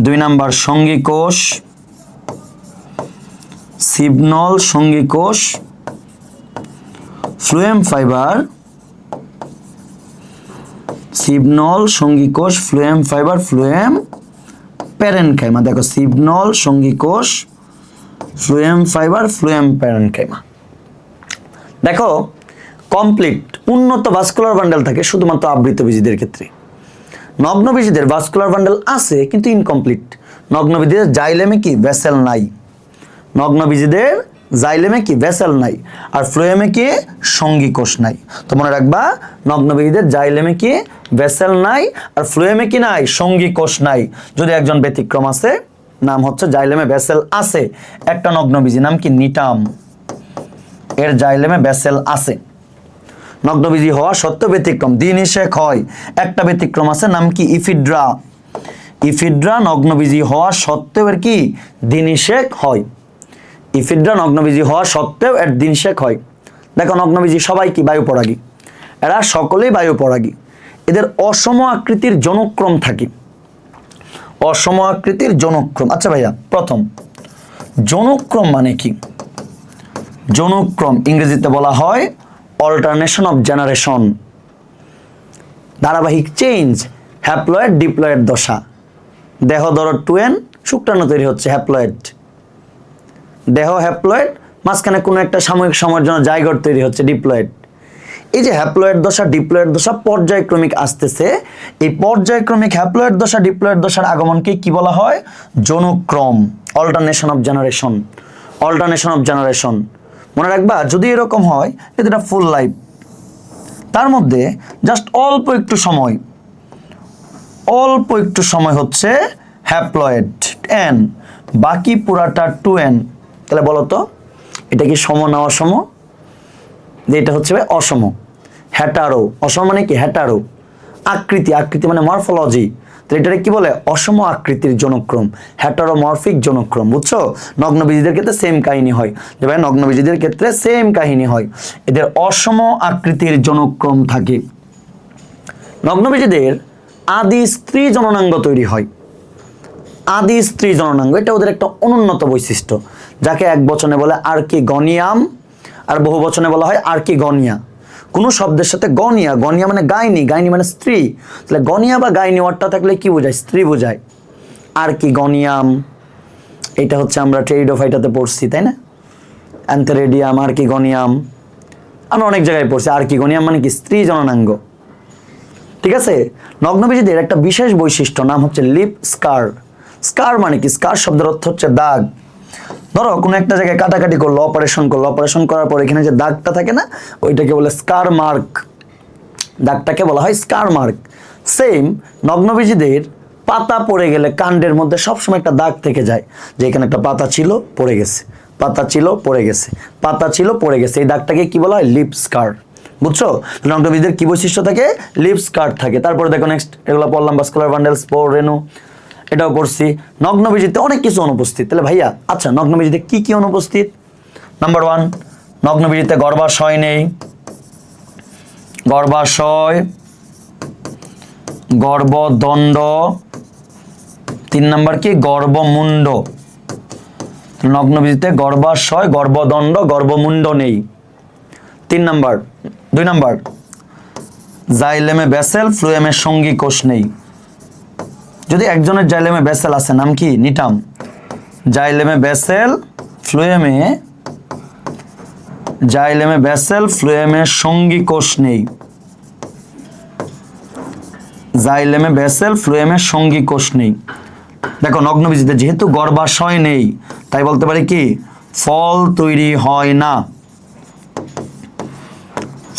2 নাম্বার সঙ্গী কোষ, সিবনল, সঙ্গী কোষ, ফ্লুয়েম ফাইবার, সিবনল, সঙ্গী কোষ, ফ্লোয়েম ফাইবার, ফ্লোয়েম প্যারেনকাইমা। দেখো সিবনল, সঙ্গী কোষ, ফ্লোয়েম ফাইবার, ফ্লোয়েম প্যারেনকাইমা। দেখো কমপ্লিট উন্নত ভাস্কুলার বান্ডেল থাকে শুধুমাত্র আবৃতবীজীদের ক্ষেত্রে। নগ্নবীজীদের ভাস্কুলার বান্ডেল আছে কিন্তু ইনকমপ্লিট। নগ্নবীজীদের জাইলেমে কি ভেসেল নাই, নগ্নবীজীদের জাইলেমে কি ভেসেল নাই, আর ফ্লোয়েমে কি সঙ্গী কোষ নাই। তো মনে রাখবা নগ্নবীজীদের জাইলেমে কি ভেসেল নাই, আর ফ্লোয়েমে কি নাই, সঙ্গী কোষ নাই। যদি একজন ব্যতিক্রম আছে, নাম হচ্ছে জাইলেমে ভেসেল আছে একটা নগ্নবীজী, নাম কি নিটাম, এর জাইলেমে ভেসেল আছে। নগ্নবীজী হওয়া সত্ত্বেও ব্যতিক্রম, দ্বিনিষেক হয়। একটা ব্যতিক্রম আছে, নাম কি ইফিড্রা। ইফিড্রা নগ্নবীজী হওয়া সত্ত্বেও এর কি দ্বিনিষেক হয়। ইফিড্রা নগ্নবীজী হওয়া সত্ত্বেও এর দ্বিনিষেক হয়। দেখো নগ্নবীজী সবাই কি বায়ুপরাগী, এরা সকলেই বায়ুপরাগী। এদের অসম আকৃতির জনক্রম থাকে, অসম আকৃতির জনক্রম। আচ্ছা ভাইয়া, প্রথম জনক্রম মানে কি? জনক্রম ইংরেজিতে বলা হয় অল্টারনেশন অফ জেনারেশন, ধারাবাহিক চেঞ্জ, হ্যাপ্লয়েড ডিপ্লয়েড দশা। দেহ ধরো 2n, শুক্রাণু তৈরি হচ্ছে হ্যাপ্লয়েড, দেহ হ্যাপ্লয়েড, মাঝখানে কোনো একটা সাময়িক সময়ের জন্য জাইগোট তৈরি হচ্ছে ডিপ্লয়েড। এই যে হ্যাপ্লয়েড দশা ডিপ্লয়েড দশা পর্যায়ক্রমিক আসতেছে, এই পর্যায়ক্রমিক হ্যাপ্লয়েড দশা ডিপ্লয়েড দশার আগমনকে কি বলা হয়? জনুক্রম, alternation of generation, alternation of generation. মনে রাখবা যদি এরকম হয় এটা ফুল লাইফ, তার মধ্যে জাস্ট অল্প একটু সময়, অল্প একটু সময় হচ্ছে হ্যাপ্লয়েড n, বাকি পুরাটা 2n। তাহলে বলো তো এটা কি সম না অসম? যে এটা হচ্ছে অসম। হ্যাটারো, অসম মানে কি হ্যাটারো, আকৃতি, আকৃতি মানে মরফোলজি। তো এটাকে কি বলে? অসম আকৃতির জনক্রম, হ্যাটারোমরফিক জনক্রম। বুঝছো? নগ্নবীজীদের ক্ষেত্রে সেম কাহিনী হয়, যে ভাই নগ্নবীজীদের ক্ষেত্রে সেম কাহিনী হয়, এদের অসম আকৃতির জনক্রম থাকে। নগ্নবীজীদের আদি স্ত্রী জননাঙ্গ তৈরি হয়, আদি স্ত্রী জননাঙ্গ, এটা ওদের একটা অনুন্নত বৈশিষ্ট্য, যাকে এক বচনে বলে আর্কিগনিয়াম আর বহু বচনে বলা হয় আর্কিগনিয়া। কোনো শব্দের সাথে গনিয়া, গনিয়া মানে গাইনি, গাইনি মানে স্ত্রী, তাহলে গনিয়া বা গাইনি ওয়ার্ডটা থাকলে কি বোঝায়? স্ত্রী বোঝায়। আর্কিগনিয়াম, এটা হচ্ছে আমরা টেরিডোফাইটাতে পড়ছি, তাই না? অ্যান্থেরেডিয়াম, আর্কিগনিয়াম, আমরা অনেক জায়গায় পড়ছি। আর্কিগনিয়াম মানে কি? স্ত্রী জননাঙ্গ। ঠিক আছে? নগ্নবীজীদের একটা বিশেষ বৈশিষ্ট্য, নাম হচ্ছে লিপ স্কার। স্কার মানে কি? স্কার শব্দের অর্থ হচ্ছে দাগ। ধরো কোনো একটা জায়গায় কাটাকাটি করলো, অপারেশন করলো, অপারেশন করার পর এখানে যে দাগটা থাকে না, ওইটাকে বলে স্কার মার্ক, দাগটাকে বলা হয় স্কার মার্ক। সেম নগ্নবীজীদের পাতা পড়ে গেলে কাণ্ডের মধ্যে সবসময় একটা দাগ থেকে যায়, যে এখানে একটা পাতা ছিল পড়ে গেছে, পাতা ছিল পড়ে গেছে, পাতা ছিল পড়ে গেছে, এই দাগটাকে কি বলা হয়? লিপ স্কার। বুঝছো? নগ্নবীজীদের কি বৈশিষ্ট্য থাকে? লিপ স্কার থাকে। তারপরে দেখো নেক্সট, এগুলো পড়লাম, ভাস্কুলার বান্ডেল, স্পোর, রেণু, এটাও পড়ছি। নগ্নবীজীতে অনেক কিছু অনুপস্থিত। তাহলে ভাইয়া আচ্ছা নগ্নবীজীতে কি কি অনুপস্থিত? নাম্বার 1, নগ্নবীজীতে গর্ভাশয় নেই, গর্ভাশয়, গর্ভদণ্ড। 3 নাম্বার কি? গর্ভমুণ্ড। নগ্নবীজীতে গর্ভাশয়, গর্ভদণ্ড, গর্ভমুণ্ড নেই। 3 নাম্বার। 2 নাম্বার, জাইলেমে ব্যাসেল, ফ্লুয়েমে সঙ্গী কোষ নেই। যদি একজনের জাইলেমে ব্যাসেল আছে, নাম কি? নিটাম। জাইলেমে ব্যাসেল, ফ্লুয়েমে, জাইলেমে ব্যাসেল, ফ্লুয়েমে সঙ্গী কোষ নেই। জাইলেমে ব্যাসেল, ফ্লুয়েমে সঙ্গী কোষ নেই। দেখো নগ্নবীজীতে যেহেতু গর্ভাশয় নেই, তাই বলতে পারি কি? ফল তৈরি হয় না,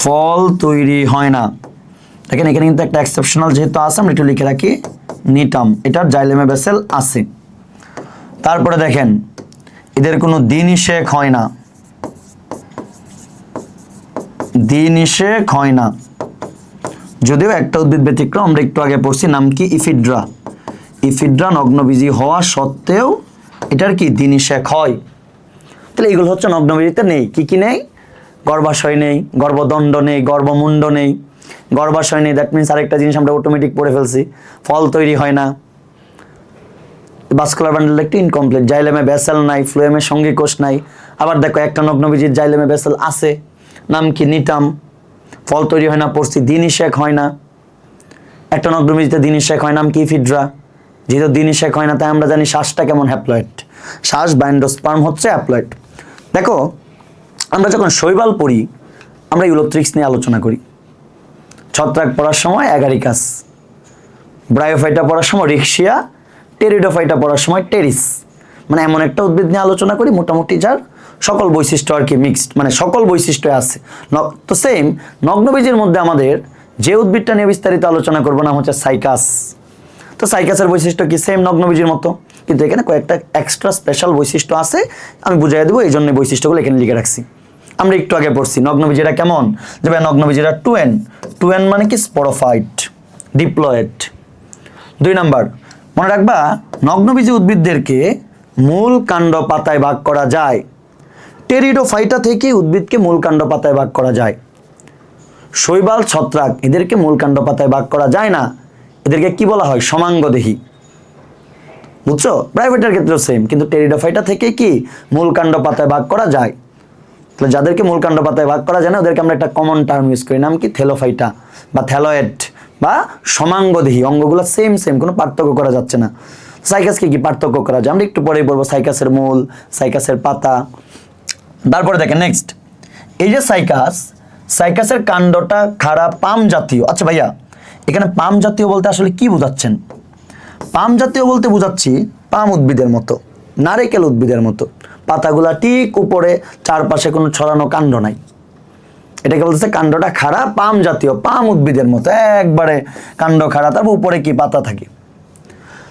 ফল তৈরি হয় না। দেখেন এখানে কিন্তু একটা এক্সেপশনাল যেহেতু আছে, আমরা একটু লিখে রাখি, নিটাম, এটার জাইলেমে ব্যাসেল আছে। তারপরে দেখেন এদের কোনো দ্বিনিষেক হয় না, দ্বিনিষেক হয় না। যদিও একটা উদ্ভিদ ব্যতিক্রম, আমরা একটু আগে পড়ছি, নাম কি? ইফিড্রা। ইফিড্রা নগ্নবীজী হওয়া সত্ত্বেও এটার কি? দ্বিনিষেক হয়। তাহলে এগুলো হচ্ছে নগ্নবীজীতে নেই। কি কি নেই? গর্ভাশয় নেই, গর্ভদণ্ড নেই, গর্ভমুণ্ড নেই। গর্ভাশয় নেই, দ্যাট মিনস আরেকটা জিনিস আমরা অটোমেটিক পড়ে ফেলছি, ফল তৈরি হয় না। ভাস্কুলার বান্ডেল একটু ইনকমপ্লিট, জাইলেমে ব্যাসেল নাই, ফ্লুয়েমে সঙ্গী কোষ নাই। আবার দেখো একটা নগ্নবীজীর জাইলেমে ব্যাসেল আছে, নাম কি? নিটাম, ফল তৈরি হয় না, পড়ছি, দ্বিনিষেক হয় না। একটা নগ্নবীজিতে দিনের শেখ হয় নাম কি? ফিডরা। যেহেতু দিনের শেখ হয় না তাই আমরা জানি শ্বাসটা কেমন? হ্যাপ্লয়েড। শ্বাস বা এন্ডোস্পার্ম হচ্ছে হ্যাপ্লয়েড। দেখো আমরা যখন শৈবাল পড়ি আমরা ইউলোথ্রিক্স নিয়ে আলোচনা করি, ছত্রাক পড়ার সময় অ্যাগারিকাস, ব্রায়োফাইটা পড়ার সময় রিক্সিয়া, টেরিডোফাইটা পড়ার সময় টেরিস। মানে এমন একটা উদ্ভিদ নিয়ে আলোচনা করি মোটামুটি যার সকল বৈশিষ্ট্য আর কি মিক্সড, মানে সকল বৈশিষ্ট্য আছে। তো সেম নগ্নবীজের মধ্যে আমাদের যে উদ্ভিদটা নিয়ে বিস্তারিত আলোচনা করবো নাম হচ্ছে সাইকাস। তো সাইকাসের বৈশিষ্ট্য কি? সেম নগ্নবীজের মতো, কিন্তু এখানে কয়েকটা এক্সট্রা স্পেশাল বৈশিষ্ট্য আছে, আমি বুঝাই দেবো, এই জন্য বৈশিষ্ট্যগুলো এখানে লিখে রাখছি। আমরা একটু আগে পড়ছি নগ্নবীজেরা কেমন, যে ভাই নগ্নবীজেরা টুয়েন। টুয়েন মানে কি? Sporophyte, diploid. 2 নাম্বার মনে রাখবা, নগ্নবীজী উদ্ভিদদেরকে মূল কাণ্ড পাতায় ভাগ করা যায়। টেরিডোফাইটা থেকে উদ্ভিদকে মূল কাণ্ড পাতায় ভাগ করা যায়। শৈবাল, ছত্রাক এদেরকে মূল কাণ্ড পাতায় ভাগ করা যায় না, এদেরকে কি বলা হয়? সমাঙ্গদেহী। বুঝছো? প্রাইভেটের ক্ষেত্রেও সেম, কিন্তু টেরিডোফাইটা থেকে কি মূল কাণ্ড পাতায় ভাগ করা যায়। তাহলে যাদেরকে মূল কাণ্ড পাতায় ভাগ করা যায় না ওদেরকে আমরা একটা কমন টার্ম ইউজ করি, নাম কি? থেলোফাইটা বা থ্যালোয়েড বা সমাঙ্গদেহী। অঙ্গগুলো সেম সেম, কোনো পার্থক্য করা যাচ্ছে না। সাইকাসকে কি পার্থক্য করা যায় আমরা একটু পরেই বলবো। সাইকাসের মূল, সাইকাসের পাতা। তারপরে দেখেন নেক্সট, এই যে সাইকাস, সাইকাসের কাণ্ডটা খাড়া পাম জাতীয়। আচ্ছা ভাইয়া, এখানে পাম জাতীয় বলতে আসলে কি বোঝাচ্ছেন? পাম জাতীয় বলতে বোঝাচ্ছি পাম উদ্ভিদের মতো, নারিকেল উদ্ভিদের মতো পাতাগুলা ঠিক উপরে, চারপাশে কোনো ছড়ানো কাণ্ড নাই। এটাকে বলতেছে কাণ্ডটা খাড়া পাম জাতীয়, পাম উদ্ভিদের মতো একবারে কাণ্ড খাড়া, তারপর উপরে কি পাতা থাকে।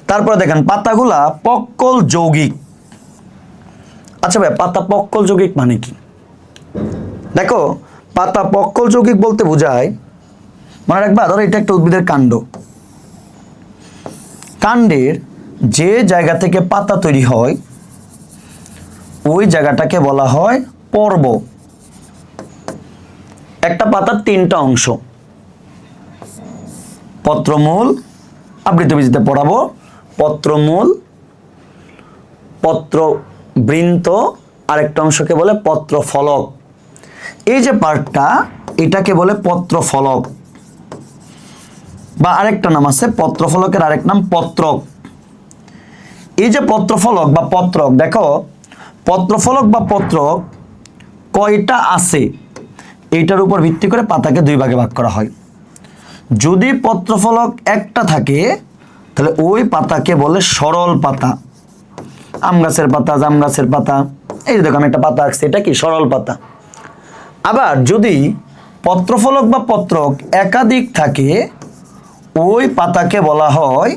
তারপরে দেখেন পাতাগুলা পক্কল যৌগিক। আচ্ছা ভাই, পাতা পক্কল যৌগিক মানে কি? দেখো পাতা পক্কল যৌগিক বলতে বোঝায়, মনে রাখবা, ধরো এটা একটা উদ্ভিদের কাণ্ড, কাণ্ডের যে জায়গা থেকে পাতা তৈরি হয় ওই জায়গাটাকে বলা হয় পর্ব। একটা পাতার 3টা অংশ, পত্রমূল, আবৃতবীজিতে পড়াবো, পত্রমূল, পত্রবৃন্ত, আরেকটা অংশকে বলে পত্রফলক। এই যে পার্টটা এটাকে বলে পত্রফলক, বা আরেকটা নাম আছে পত্রফলকের আরেক নাম পত্রক। এই যে পত্রফলক বা পত্রক, দেখো পত্রফলক বা পত্রক কয়টা আছে এইটার উপর ভিত্তি করে পাতাকে 2 ভাগে ভাগ করা হয়। যদি পত্রফলক একটা থাকে তাহলে ওই পাতাকে বলে সরল পাতা। আম গাছের পাতা, জাম গাছের পাতা, এই যে দেখো আমি একটা পাতা আঁকছি, এটা কি? সরল পাতা। আবার যদি পত্রফলক বা পত্রক একাধিক থাকে ওই পাতাকে বলা হয়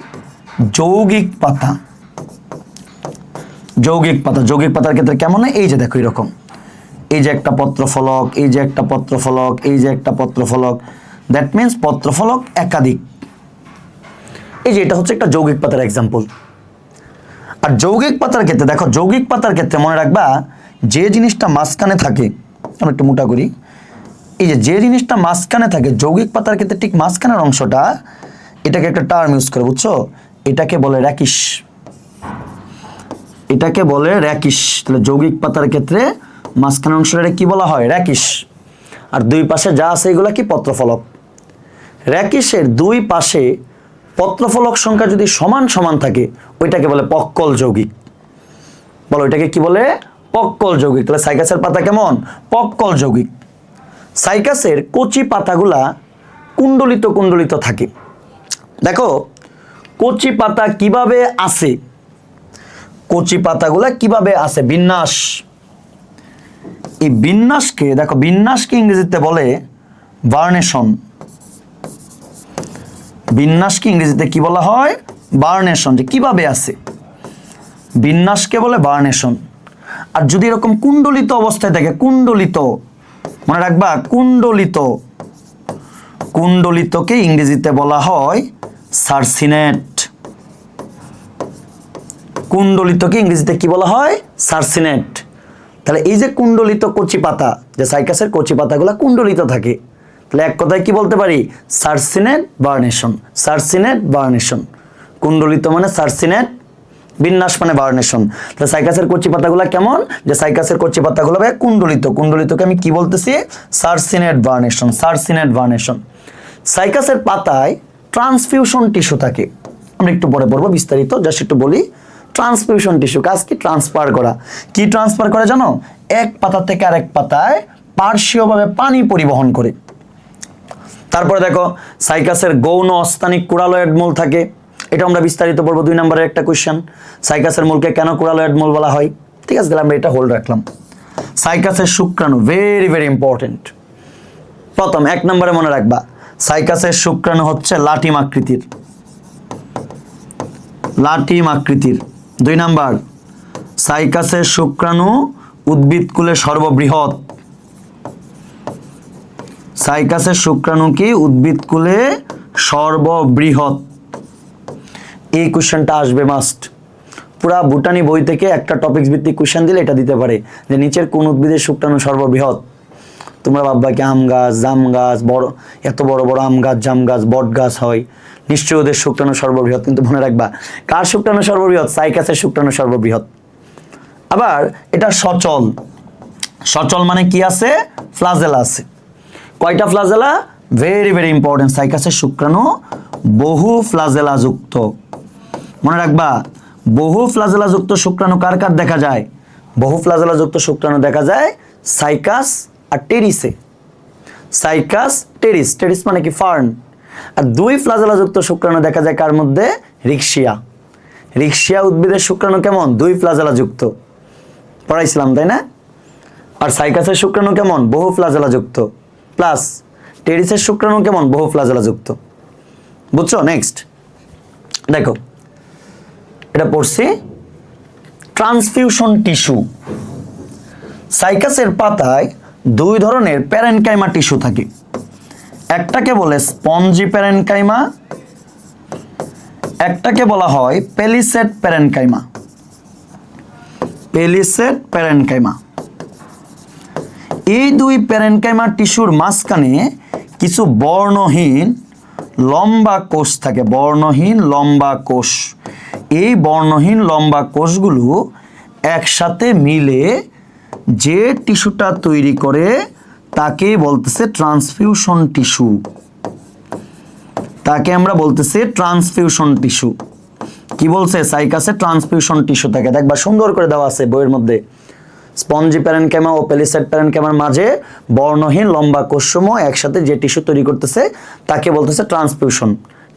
যৌগিক পাতা। যৌগিক পাতা, যৌগিক পাতার ক্ষেত্রে কেমন? এই যে দেখো এরকম, এই যে একটা পত্রফলক, এই যে একটা পত্রফলক, এই যে একটা পত্রফলক, দ্যাট মিন্স পত্রফলক একাধিক। এই যে এটা হচ্ছে একটা যৌগিক পাতার এক্সাম্পল। আর যৌগিক পাতার ক্ষেত্রে দেখো, যৌগিক পাতার ক্ষেত্রে মনে রাখবা যে জিনিসটা মাঝখানে থাকে, আমি একটু মোটা করি, এই যে জিনিসটা মাঝখানে থাকে যৌগিক পাতার ক্ষেত্রে ঠিক মাঝখানের অংশটা, এটাকে একটা টার্ম ইউজ করে, বুঝছো? এটাকে বলে র্যাকিশ। এটাকে বলে র্যাকিশ। তাহলে যৌগিক পাতার ক্ষেত্রে মাঝখানের অংশটা কি বলা হয়? র্যাকিশ। আর 2 পাশে যা আছে এগুলা কি? পত্রফলক। র্যাকিশের 2 পাশে পত্রফলক সংখ্যা যদি সমান সমান থাকে ওইটাকে বলে পক্কল যৌগিক। বলো ওইটাকে কি বলে? পক্কল যৌগিক। তাহলে সাইকাসের পাতা কেমন? পক্কল যৌগিক। সাইকাসের কচি পাতাগুলা কুণ্ডলিত কুণ্ডলিত থাকে। দেখো কচি পাতা কিভাবে আসে, কচি পাতাগুলা কিভাবে আসে? বিন্যাস। এই বিন্যাসকে দেখো, বিন্যাসকে ইংরেজিতে বলে ভার্নেশন। বিন্যাসকে ইংরেজিতে কি বলা হয়? ভার্নেশন। যে কিভাবে আসে বিন্যাসকে বলে ভার্নেশন। আর যদি এরকম কুণ্ডলিত অবস্থায় থাকে, কুণ্ডলিত মনে রাখবা, কুণ্ডলিত, কুণ্ডলিতকে ইংরেজিতে বলা হয় সার্সিনেট। কুণ্ডলিতকে ইংরেজিতে কি বলা হয়? সার্সিনেট। তাহলে এই যে কুণ্ডলিত কচি পাতা, যে সাইকাসের কচি পাতাগুলো কুণ্ডলিত থাকে, তাহলে এক কথায় কি বলতে পারি? সার্সিনেট ভার্নেশন। সার্সিনেট ভার্নেশন। কুণ্ডলিত মানে সার্সিনেট, বিন্যাস মানে ভার্নেশন। তাহলে সাইকাসের কচি পাতাগুলো কেমন? যে সাইকাসের কচি পাতাগুলো ভাই কুণ্ডলিত। কুণ্ডলিতকে আমি কি বলতেছি? সার্সিনেট ভার্নেশন। সার্সিনেট ভার্নেশন। সাইকাসের পাতায় ট্রান্সফিউশন টিস্যু থাকে। আমরা একটু পরে পড়বো বিস্তারিত, জাস্ট একটু বলি। ট্রান্সফিউশন টিস্যু কাজ কি? ট্রান্সফার করা। কি ট্রান্সফার করে জানো? এক পাতা থেকে আরেক পাতায় পার্শ্বীয়ভাবে পানি পরিবহন করে। তারপরে দেখো সাইকাসের গৌণ অস্থানিক কোরালয়েড মূল থাকে, এটা আমরা বিস্তারিত পড়বো। 2 নম্বরের একটা কোশ্চেন, সাইকাসের মূলকে কেন কোরালয়েড মূল বলা হয়? ঠিক আছে, তাহলে আমরা এটা হোল্ড রাখলাম। সাইকাসের শুক্রাণু ভেরি ভেরি ইম্পর্টেন্ট। প্রথম 1 নম্বরে মনে রাখবা, সাইকাসের শুক্রাণু হচ্ছে লাটিম আকৃতির, লাটিম আকৃতির। 2 নাম্বার, সাইকাসের শুক্রাণু উদ্ভিদকুলে সর্ববৃহৎ। সাইকাসের শুক্রাণু কি উদ্ভিদকুলে সর্ববৃহৎ? এই কোশ্চেনটা আসবে মাস্ট। পুরা বুটানি বই থেকে একটা টপিকস ভিত্তিক কোশ্চেন দিলে এটা দিতে পারে যে নিচের কোন উদ্ভিদের শুক্রাণু সর্ববৃহৎ। তোমরা ভাববা কি আম গাছ, জাম গাছ, বড় এত বড় বড় আম গাছ, জাম গাছ, বট গাছ হয়, নিশ্চয়ই ওদের শুক্রাণু সর্ববৃহৎ। কিন্তু মনে রাখবা কার শুক্রাণু সর্ববৃহৎ? সাইকাসের শুক্রাণু সর্ববৃহৎ। আবার এটা সচল, সচল মানে কি আছে? ফ্লাজেলা আছে। কয়টা ফ্লাজেলা? Very very important. সাইকাসের শুক্রাণু বহু ফ্লাজেলা যুক্ত। মনে রাখবা বহু ফ্লাজেলা যুক্ত শুক্রাণু কার কার দেখা যায়? বহু ফ্লাজেলা যুক্ত শুক্রাণু দেখা যায় সাইকাস আর টেরিসে। সাইকাস, টেরিস, টেরিস মানে কি? ফার্ন। আর 2 ফ্লাজেলা যুক্ত শুক্রাণু দেখা যায় কার মধ্যে? রিক্সিয়া। রিক্সিয়া উদ্ভিদের শুক্রাণু কেমন? 2 ফ্লাজেলা যুক্ত, পড়াইছিলাম তাই না? আর সাইকাসের শুক্রাণু কেমন? বহু ফ্লাজেলা যুক্ত। প্লাস টেরিসের শুক্রাণু কেমন? বহু ফ্লাজেলা যুক্ত। বুঝছো? নেক্সট দেখো, এটা পড়ছি ট্রান্সফিউশন টিস্যু। সাইকাসের পাতায় 2 ধরনের প্যারেনকাইমা টিস্যু থাকে। একটাকে বলে স্পঞ্জি প্যারেনকাইমা, একটাকে বলা হয় পেলিসেড প্যারেনকাইমা। পেলিসেড প্যারেনকাইমা। এই 2 প্যারেনকাইমা টিস্যুর মাঝখানে কিছু বর্ণহীন লম্বা কোষ থাকে, বর্ণহীন লম্বা কোষ। এই বর্ণহীন লম্বা কোষগুলো একসাথে মিলে যে টিস্যুটা তৈরি করে তাকে বলতেছে ট্রান্সফিউশন টিস্যু। তাকে আমরা বলতেছি ট্রান্সফিউশন টিস্যু। কি বলছে? সাইকাসে ট্রান্সফিউশন টিস্যু থাকে। দেখবা সুন্দর করে দেওয়া আছে বইয়ের মধ্যে, স্পঞ্জি প্যারেনকাইমা ও পেলিসেড প্যারেনকাইমার মাঝে বর্ণহীন লম্বা কোষসমূহ একসাথে যে টিস্যু তৈরি করতেছে তাকে বলতেছে ট্রান্সফিউশন।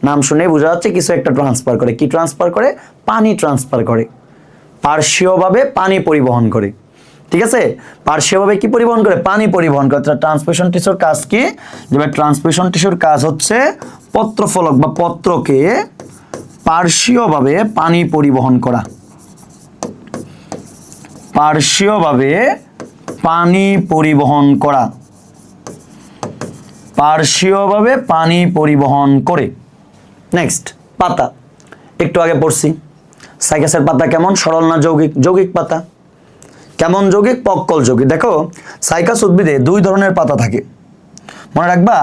নাম শুনে বোঝা যাচ্ছে কিছু একটা ট্রান্সফার করে। কি ট্রান্সফার করে? পানি ট্রান্সফার করে, পার্শ্বীয়ভাবে পানি পরিবহন করে। ঠিক আছে, পার্শ্বীয়ভাবে কি পরিবহন করে? পানি পরিবহন করে। ট্রান্সফিউশন টিস্যুর কাজ কি? যেটা ট্রান্সফিউশন টিস্যুর কাজ হচ্ছে পত্রফলক বা পত্রকে পার্শ্বীয়ভাবে পানি পরিবহন করা, পার্শ্বীয়ভাবে পানি পরিবহন করা, পার্শ্বীয়ভাবে পানি পরিবহন করে। নেক্সট পাতা, একটু আগে পড়ছি। সাইকাসের পাতা কেমন? সরল না যৌগিক? যৌগিক পাতা। কেমন যৌগিক? পক্কল যৌগিক। দেখো সাইকাস উদ্ভিদে 2 ধরনের পাতা থাকে। মনে রাখবা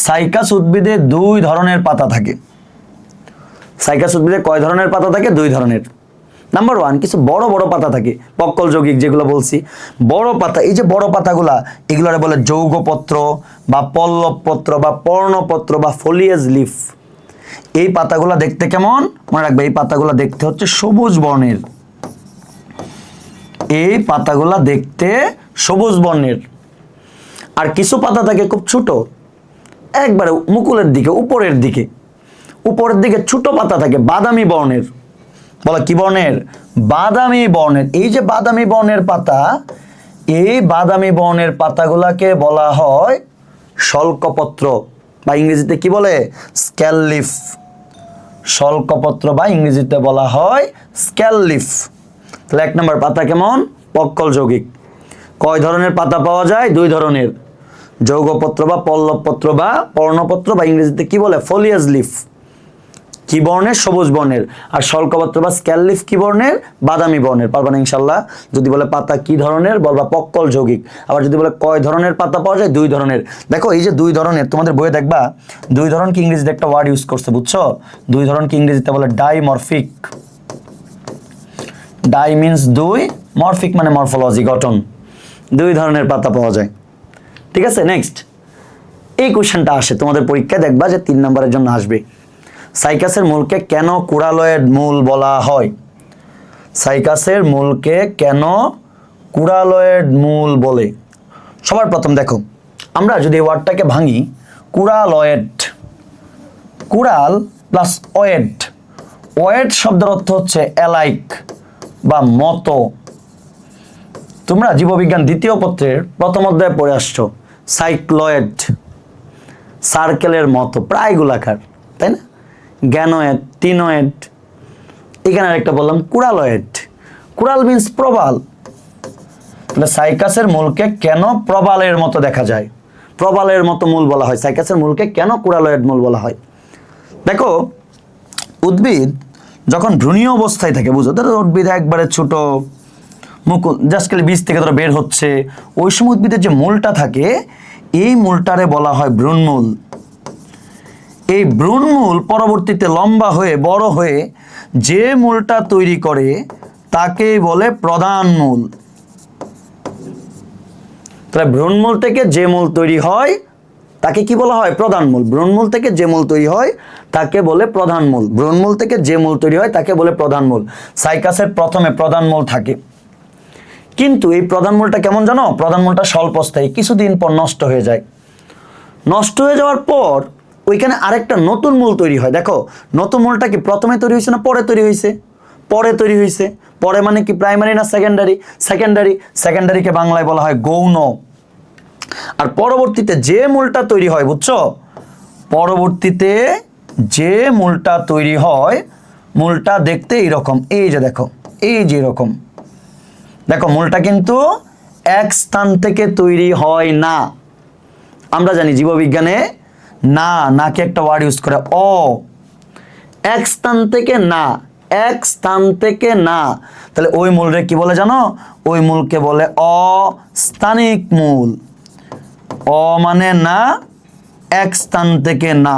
সাইকাস উদ্ভিদে 2 ধরনের পাতা থাকে। সাইকাস উদ্ভিদে কয় ধরনের পাতা থাকে? 2 ধরনের। নাম্বার 1, কিছু বড় বড় পাতা থাকে পক্কল যৌগিক, যেগুলো বলছি বড় পাতা। এই যে বড় পাতাগুলা, এগুলোরে বলে যৌগপত্র বা পল্লবপত্র বা পর্ণপত্র বা ফোলিয়েজ লিফ। এই পাতাগুলা দেখতে কেমন? মনে রাখবে এই পাতাগুলা দেখতে হচ্ছে সবুজ বর্ণের। এই পাতাগুলা দেখতে সবুজ বর্ণের। আর কিছু পাতা থাকে খুব ছোট, একবারে মুকুলের দিকে, উপরের দিকে, উপরের দিকে ছোট পাতা থাকে বাদামি বর্ণের। বলা কি বর্ণের? বাদামি বর্ণের। এই যে বাদামি বর্ণের পাতা, এই বাদামি বর্ণের পাতাগুলাকে বলা হয় শল্কপত্র বা ইংরেজিতে কি বলে? Scan leaf. শল্কপত্র বা ইংরেজিতে বলা হয় স্ক্যাল লিফ। তাহলে 1 নম্বর পাতা কেমন? পক্কল যৌগিক। কয় ধরনের পাতা পাওয়া যায়? 2 ধরনের, যৌগপত্র বা পল্লবপত্র বা পর্ণপত্র বা ইংরেজিতে কি বলে? Foliage leaf. কি বর্ণের? সবুজ বর্ণের। আর শল্কপত্র বা স্ক্যাল লিফ কি বর্ণের? বাদামি বর্ণের। পারবা না ইনশাল্লাহ? যদি বলে পাতা কি ধরনের, বলবা পক্কল যৌগিক। আবার যদি বলে কয় ধরনের পাতা পাওয়া যায়? 2 ধরনের। দেখো এই যে 2 ধরনের, তোমাদের বইয়ে দেখবা 2 ধরন কি ইংরেজিতে একটা ওয়ার্ড ইউজ করছে, বুঝছো? 2 ধরন কি ইংরেজিতে বলে ডাইমরফিক। ডাই মিন্স 2, মরফিক মানে মরফোলজি, গঠন। 2 ধরনের পাতা পাওয়া যায়। ঠিক আছে, নেক্সট এই কোশ্চেনটা আসে তোমাদের পরীক্ষায়, দেখবা যে 3 নম্বরের জন্য আসবে। সাইকাসের মূলকে কেন কুরালয়েড মূল বলা হয়? সাইকাসের মূলকে কেন কুরালয়েড মূল বলে? সবার প্রথম দেখো, আমরা যদি ওয়ার্ডটাকে ভাঙি, কুরালয়েড, কুরাল প্লাস ওয়েড, ওয়েড শব্দের অর্থ হচ্ছে অ্যালাইক বা মতো। তোমরা জীববিজ্ঞান দ্বিতীয় পত্রের প্রথম অধ্যায়ে পড়ে আসছো, সাইক্লয়েড, সার্কেলের মতো, প্রায় গোলাকার, তাই না? গ্যানোয়েড, টিনোয়েড, এখানে আরেকটা বললাম কুরালয়েড। কুরাল মিন্স প্রবাল। তাহলে সাইকাসের মূলকে কেন প্রবালের মতো দেখা যায়, প্রবালের মতো মূল বলা হয়? সাইকাসের মূলকে কেন কুরালয়েড মূল বলা হয়? দেখো, উদ্ভিদ যখন ভ্রূণীয় অবস্থায় থাকে, বুঝো, ধরো উদ্ভিদ একবারে ছোট মুকুল, জাস্ট খালি বীজ থেকে ধরো বের হচ্ছে, ওই সময় উদ্ভিদের যে মূলটা থাকে, এই মূলটারে বলা হয় ভ্রূণমূল। এই ভ্রূণমূল পরবর্তীতে লম্বা হয়ে বড় হয়ে যে মূলটা তৈরি করে তাকেই বলে প্রধান মূল। তাহলে ভ্রূণমূল থেকে যে মূল তৈরি হয় তাকে কি বলা হয়? প্রধান মূল। ভ্রূণমূল থেকে যে মূল তৈরি হয় তাকে বলে প্রধান মূল। ভ্রূণমূল থেকে যে মূল তৈরি হয় তাকে বলে প্রধান মূল। সাইকাসের প্রথমে প্রধান মূল থাকে, কিন্তু এই প্রধান মূলটা কেমন জানো? প্রধান মূলটা স্বল্পস্থায়ী, কিছুদিন পর নষ্ট হয়ে যায়। নষ্ট হয়ে যাওয়ার পর ওইখানে আরেকটা নতুন মূল তৈরি হয়। দেখো, নতুন মূলটা কি প্রথমে তৈরি হয়েছে না পরে তৈরি হয়েছে? পরে তৈরি হয়েছে। পরে মানে কি, প্রাইমারি না সেকেন্ডারি? সেকেন্ডারি। সেকেন্ডারিকে বাংলায় বলা হয় গৌণ। আর পরবর্তীতে যে মূলটা তৈরি হয়, বুঝছো, পরবর্তীতে যে মূলটা তৈরি হয়, মূলটা দেখতে এইরকম, এই যে দেখো, এই যে এরকম, দেখো মূলটা কিন্তু এক স্থান থেকে তৈরি হয় না। আমরা জানি জীববিজ্ঞানে না, নাকে একটা ওয়ার্ড ইউজ করে, অ, এক স্থান থেকে না, এক স্থান থেকে না। তাহলে ওই মূলরে কি বলে জানো? ওই মূলকে বলে অস্থানিক মূল। অ মানে না, এক স্থান থেকে না,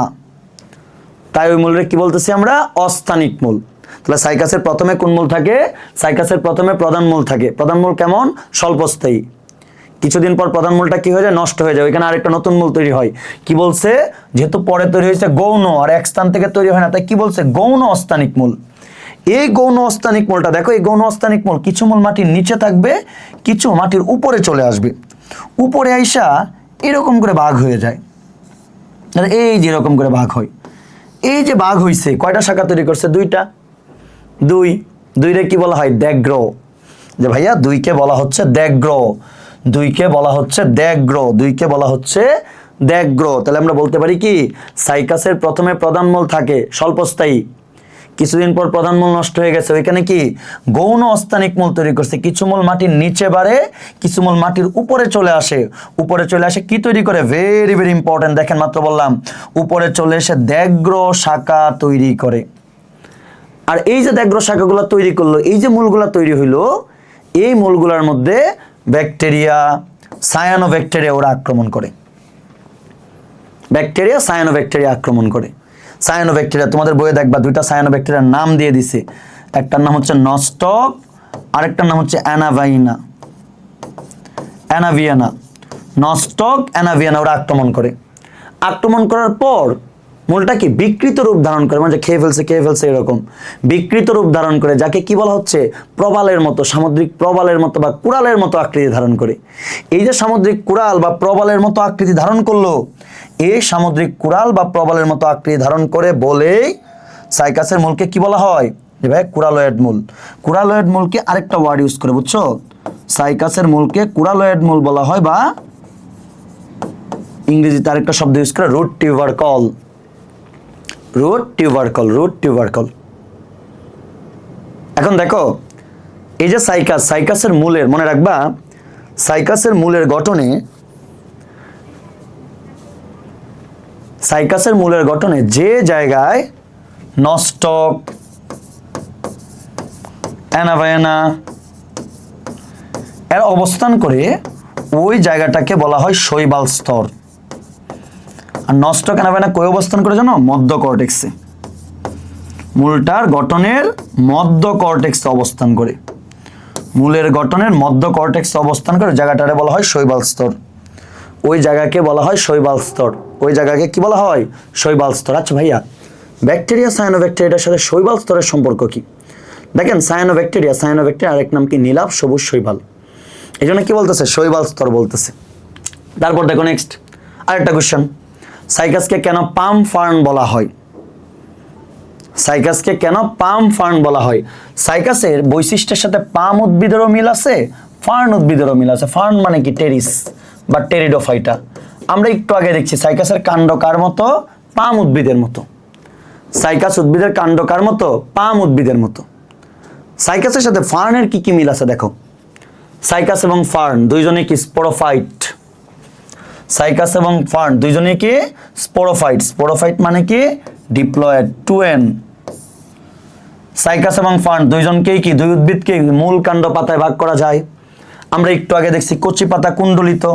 তাই ওই মূলরে কি বলতেছি আমরা? অস্থানিক মূল। তাহলে সাইকাসের প্রথমে কোন মূল থাকে? সাইকাসের প্রথমে প্রধান মূল থাকে। প্রধান মূল কেমন? স্বল্পস্থায়ী। কিছুদিন পর প্রধান মূলটা কি হয়ে যায়? নষ্ট হয়ে যায়। ওইখানে আরেকটা নতুন মূল তৈরি হয়। কি বলছে? যেহেতু পরে তৈরি হয়েছে গৌণ আর এক স্থান থেকে তৈরি হয় না, তাই কি বলছে? গৌণ অস্থানিক মূল। এই গৌণ অস্থানিক মূলটা দেখো, এই গৌণ অস্থানিক মূল কিছু মূল মাটির নিচে থাকবে, কিছু মাটির উপরে চলে আসবে। উপরে আইসা এরকম করে ভাগ হয়ে যায়। এই যে এরকম করে ভাগ হয়। এই যে ভাগ হইছে, কয়টা শাখা তৈরি করছে? দুইটা। দুই, দুইরে কি বলা হয়? দ্যাগ্র। যে ভাইয়া দুইকে বলা হচ্ছে দ্যাগ্র, দুইকে বলা হচ্ছে দ্যাগ্র, দুইকে বলা হচ্ছে দ্যাগ্র। তাহলে আমরা বলতে পারি কি, সাইকাসের প্রথমে প্রধান মূল থাকে স্বল্পস্থায়ী, কিছুদিন পর প্রধান মূল নষ্ট হয়ে গেছে, ওইখানে কি গৌণ অস্থানিক মূল তৈরি করছে। কিছু মূল মাটির নিচে বাড়ে, কিছু মূল মাটির উপরে চলে আসে। উপরে চলে আসে কি তৈরি করে? ভেরি ভেরি ইম্পর্টেন্ট, দেখেন মাত্র বললাম, উপরে চলে এসে দ্যাগ্র শাখা তৈরি করে। আর এই যে দ্যাগ্র শাখাগুলো তৈরি করলো, এই যে মূলগুলা তৈরি হইলো, এই মূলগুলোর মধ্যে ব্যাকটেরিয়া, সায়ানোব্যাকটেরিয়া ওরা আক্রমণ করে। ব্যাকটেরিয়া, সায়ানোব্যাকটেরিয়া আক্রমণ করে। সায়ানোব্যাকটেরিয়া তোমাদের বইয়ে দেখবা দুইটা সায়ানোব্যাকটেরিয়ার নাম দিয়ে দিছে, একটার নাম হচ্ছে নস্টক, আরেকটার নাম হচ্ছে অ্যানাভাইনা, অ্যানাভিয়ানা। নস্টক, অ্যানাভিয়ানা ওরা আক্রমণ করে। আক্রমণ করার পর মূলটা কি বিকৃত রূপ ধারণ করে, মানে খেয়ে ফেলছে এরকম বিকৃত রূপ ধারণ করে, যাকে কি বলা হচ্ছে? প্রবালের মতো, সামুদ্রিক প্রবালের মতো বা কুড়ালের মতো আকৃতি ধারণ করে। এই যে সামুদ্রিক কুড়াল বা প্রবালের মতো আকৃতি ধারণ করলো, এই সামুদ্রিক কুড়াল বা প্রবালের মতো আকৃতি ধারণ করে বলেই সাইকাসের মূলকে কি বলা হয়? যে ভাই কুরালয়েড মূল। কুরালয়েড মূলকে আরেকটা ওয়ার্ড ইউজ করে, বুঝছো, সাইকাসের মূলকে কুরালয়েড মূল বলা হয়, বা ইংরেজিতে আরেকটা শব্দ ইউজ করে, root tubercle. Root tubercle, root tubercle. এখন দেখো, এই যে সাইকাস, সাইকাসের মূলের, মনে রাখবা, সাইকাসের মূলের গঠনে, সাইকাসের মূলের গঠনে যে জায়গায় নস্টক, অ্যানাভায়ানা এর অবস্থান করে, ওই জায়গাটাকে বলা হয় শৈবাল স্তর। আর নস্টক, অ্যানাভায়ানা কই অবস্থান করে জানো? মধ্য কর্টেক্সে। মূলটার গঠনের মধ্য কর্টেক্সে অবস্থান করে, মূলের গঠনের মধ্য কর্টেক্সে অবস্থান করে জায়গাটারে বলা হয় শৈবাল স্তর। ওই জায়গাকে বলা হয় শৈবাল স্তর। ওই জায়গাকে কি বলা হয়? শৈবাল স্তর। আচ্ছা ভাইয়া, ব্যাকটেরিয়া সায়ানোব্যাকটেরিয়ার সাথে শৈবাল স্তরের সম্পর্ক কি? দেখেন সায়ানোব্যাকটেরিয়া আরেক নাম কি? নীলাভ সবুজ শৈবাল। এই জন্য কি বলতেছে? শৈবাল স্তর বলতেছে। তারপর দেখো নেক্সট আরেকটা কোশ্চেন, সাইকাসকে কেন পাম ফার্ন বলা হয়? সাইকাসকে কেন পাম ফার্ন বলা হয়? সাইকাসের বৈশিষ্ট্যের সাথে পাম উদ্ভিদেরও মিল আছে, ফার্ন উদ্ভিদেরও মিল আছে। ফার্ন মানে কি? টেরিস বা টেরিডোফাইটা। আমরা একটু আগে দেখছি সাইকাসের কাণ্ড কার মতো? পাম উদ্ভিদের মতো। সাইকাস উদ্ভিদের কাণ্ড কার মতো? পাম উদ্ভিদের মতো। সাইকাসের সাথে ফার্নের কি কি মিল আছে দেখো। সাইকাস এবং ফার্ন দুইজনে কি? স্পোরোফাইট। সাইকাস এবং ফার্ন দুইজনে কি? স্পোরোফাইট। স্পোরোফাইট মানে কি? Diploid, 2n। সাইকাস এবং ফার্ন দুইজনকেই কি? দুই উদ্ভিদকে মূল কাণ্ড পাতায় ভাগ করা যায়। আমরা একটু আগে দেখছি কচি পাতা কুণ্ডলিত,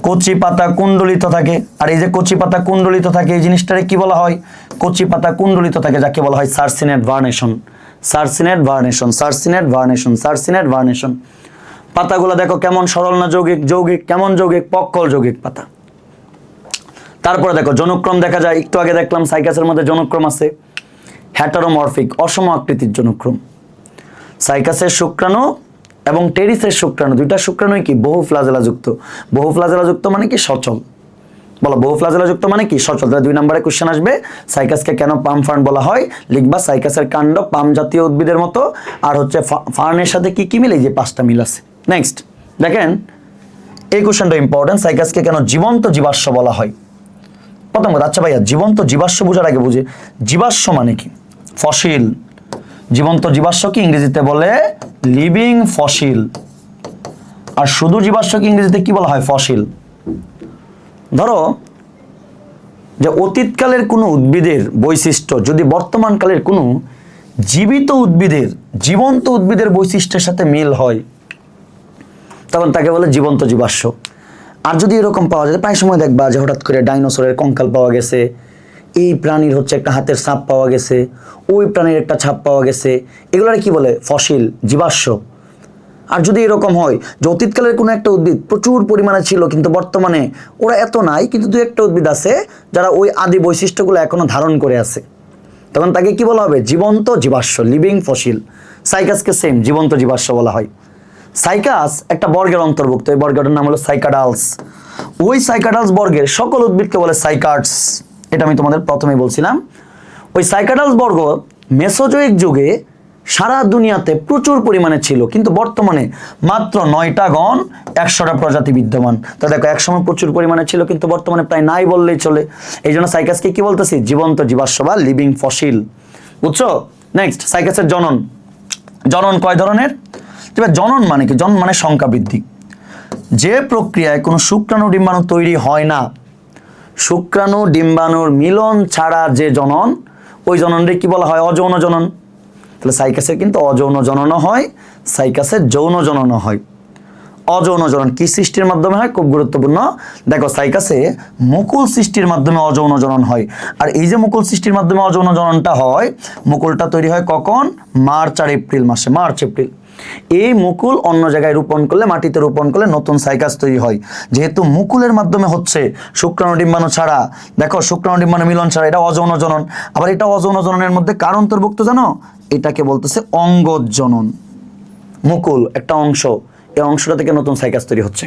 কচি পাতা কুণ্ডলিত থাকে। আর এই যে কচি পাতা কুণ্ডলিত থাকে এই জিনিসটারে কি বলা হয়? কচি পাতা কুণ্ডলিত থাকে, যাকে বলা হয় সার্সিনেট ভার্নেশন। Circinate ভার্নেশন, circinate ভার্নেশন, circinate ভার্নেশন। পাতাগুলো দেখো কেমন সরল না যৌগিক? যৌগিক। কেমন যৌগিক? পক্কল যৌগিক পাতা। তারপরে দেখো জনুক্রম দেখা যায়, একটু আগে দেখলাম সাইকাসের মধ্যে জনুক্রম আছে হেটারোমরফিক, অসম আকৃতির জনুক্রম। সাইকাসের শুক্রাণু এবং টেরিসের শুক্রাণু, দুইটা শুক্রাণুই কি? বহু ফ্লাজেলাযুক্ত। বহু ফ্লাজেলাযুক্ত মানে কি? সচল। বলো বহু ফ্লাজেলাযুক্ত মানে কি? সচল। তাহলে 2 নম্বরে কোশ্চেন আসবে সাইকাসকে কেন পাম ফার্ন বলা হয়? লিখবা সাইকাসের কাণ্ড পাম জাতীয় উদ্ভিদের মতো, আর হচ্ছে ফার্নের সাথে কি কি মিল? এই যে 5টা মিল আছে। নেক্সট দেখেন এই কোশ্চেনটা ইম্পর্টেন্ট, সাইকাসকে কেন জীবন্ত জীবাশ্ম বলা হয়? প্রথম কথা, আচ্ছা ভাইয়া জীবন্ত জীবাশ্ম বোঝার আগে বুঝে জীবাশ্ম মানে কি? ফসিল। জীবন্ত জীবাশ্ম কি ইংরেজিতে বলে? Living fossil. আর শুধু জীবাশ্মকে ইংরেজিতে কি বলা হয়? ফসিল। ধরো যে অতীতকালের কোনো উদ্ভিদের বৈশিষ্ট্য যদি বর্তমানকালের কোনো জীবিত উদ্ভিদের, জীবন্ত উদ্ভিদের বৈশিষ্ট্যের সাথে মিল হয় তখন তাকে বলে জীবন্ত জীবাশ্ম। আর যদি এরকম পাওয়া যায়, প্রায় সময় দেখবা যে হঠাৎ করে ডাইনোসরের কঙ্কাল পাওয়া গেছে, এই প্রাণীর হচ্ছে একটা হাতের ছাপ পাওয়া গেছে, ওই প্রাণীর একটা ছাপ পাওয়া গেছে, এগুলোর কি বলে? ফসিল, জীবাশ্ম। আর যদি এরকম হয় যে অতীতকালের কোনো একটা উদ্ভিদ প্রচুর পরিমাণে ছিল কিন্তু বর্তমানে ওরা এত নাই, কিন্তু 2-1টা উদ্ভিদ আছে যারা ওই আদি বৈশিষ্ট্যগুলো এখনো ধারণ করে আছে, তখন তাকে কি বলা হবে? জীবন্ত জীবাশ্ম, লিভিং ফসিল। সাইকাসকে সেম জীবন্ত জীবাশ্ম বলা হয়। সাইকাস একটা বর্গের অন্তর্ভুক্ত, এই বর্গটার নাম হলো সাইকাডালস। ওই সাইকাডালস বর্গের সকল উদ্ভিদকে বলে সাইকাডস। এটা আমি তোমাদের প্রথমেই বলছিলাম। ওই সাইকাডালস বর্গ মেসোজোয়িক যুগে সারা দুনিয়াতে প্রচুর পরিমাণে ছিল, কিন্তু বর্তমানে মাত্র 9টা গণ 100টা প্রজাতি বিদ্যমান। তো দেখো একসময় প্রচুর পরিমাণে ছিল কিন্তু বর্তমানে প্রায় নাই বললেই চলে। এই জন্য সাইকাসকে কি বলতেছি? জীবন্ত জীবাশ্ম বা লিভিং ফসিল। বুঝছো? নেক্সট সাইকাসের জনন। জনন কয় ধরনের? জনন মানে কি? জনন মানে সংখ্যা বৃদ্ধি। যে প্রক্রিয়ায় কোনো শুক্রাণু ডিম্বাণু তৈরি হয় না, শুক্রাণু ডিম্বাণুর মিলন ছাড়া যে জনন, ওই জননকে কি বলা হয়? অযৌন জনন। তাহলে সাইকাসের কিন্তু অযৌন জননও হয়, সাইকাসের যৌন জননও হয়। অযৌন জনন কি সৃষ্টির মাধ্যমে হয়? খুব গুরুত্বপূর্ণ। দেখো সাইকাসে মুকুল সৃষ্টির মাধ্যমে অযৌন জনন হয়। আর এই যে মুকুল সৃষ্টির মাধ্যমে অযৌন জননটা হয়, মুকুলটা তৈরি হয় কখন? মার্চ আর এপ্রিল মাসে, মার্চ এপ্রিল। এই মুকুল অন্য জায়গায় রোপণ করলে, মাটিতে রোপণ করলে নতুন সাইকাস তৈরি হয়। যেহেতু মুকুলের মাধ্যমে হচ্ছে, শুক্রাণু ডিম্বাণু ছাড়া, দেখো শুক্রাণু ডিম্বাণু মিলন ছাড়া, এটা অযৌন জনন। আবার এটা অযৌন জননের মধ্যে কার অন্তর্ভুক্ত জানো? এটাকে বলতেছে অঙ্গজ জনন। মুকুল একটা অংশ, এই অংশটা থেকে নতুন সাইকাস তৈরি হচ্ছে।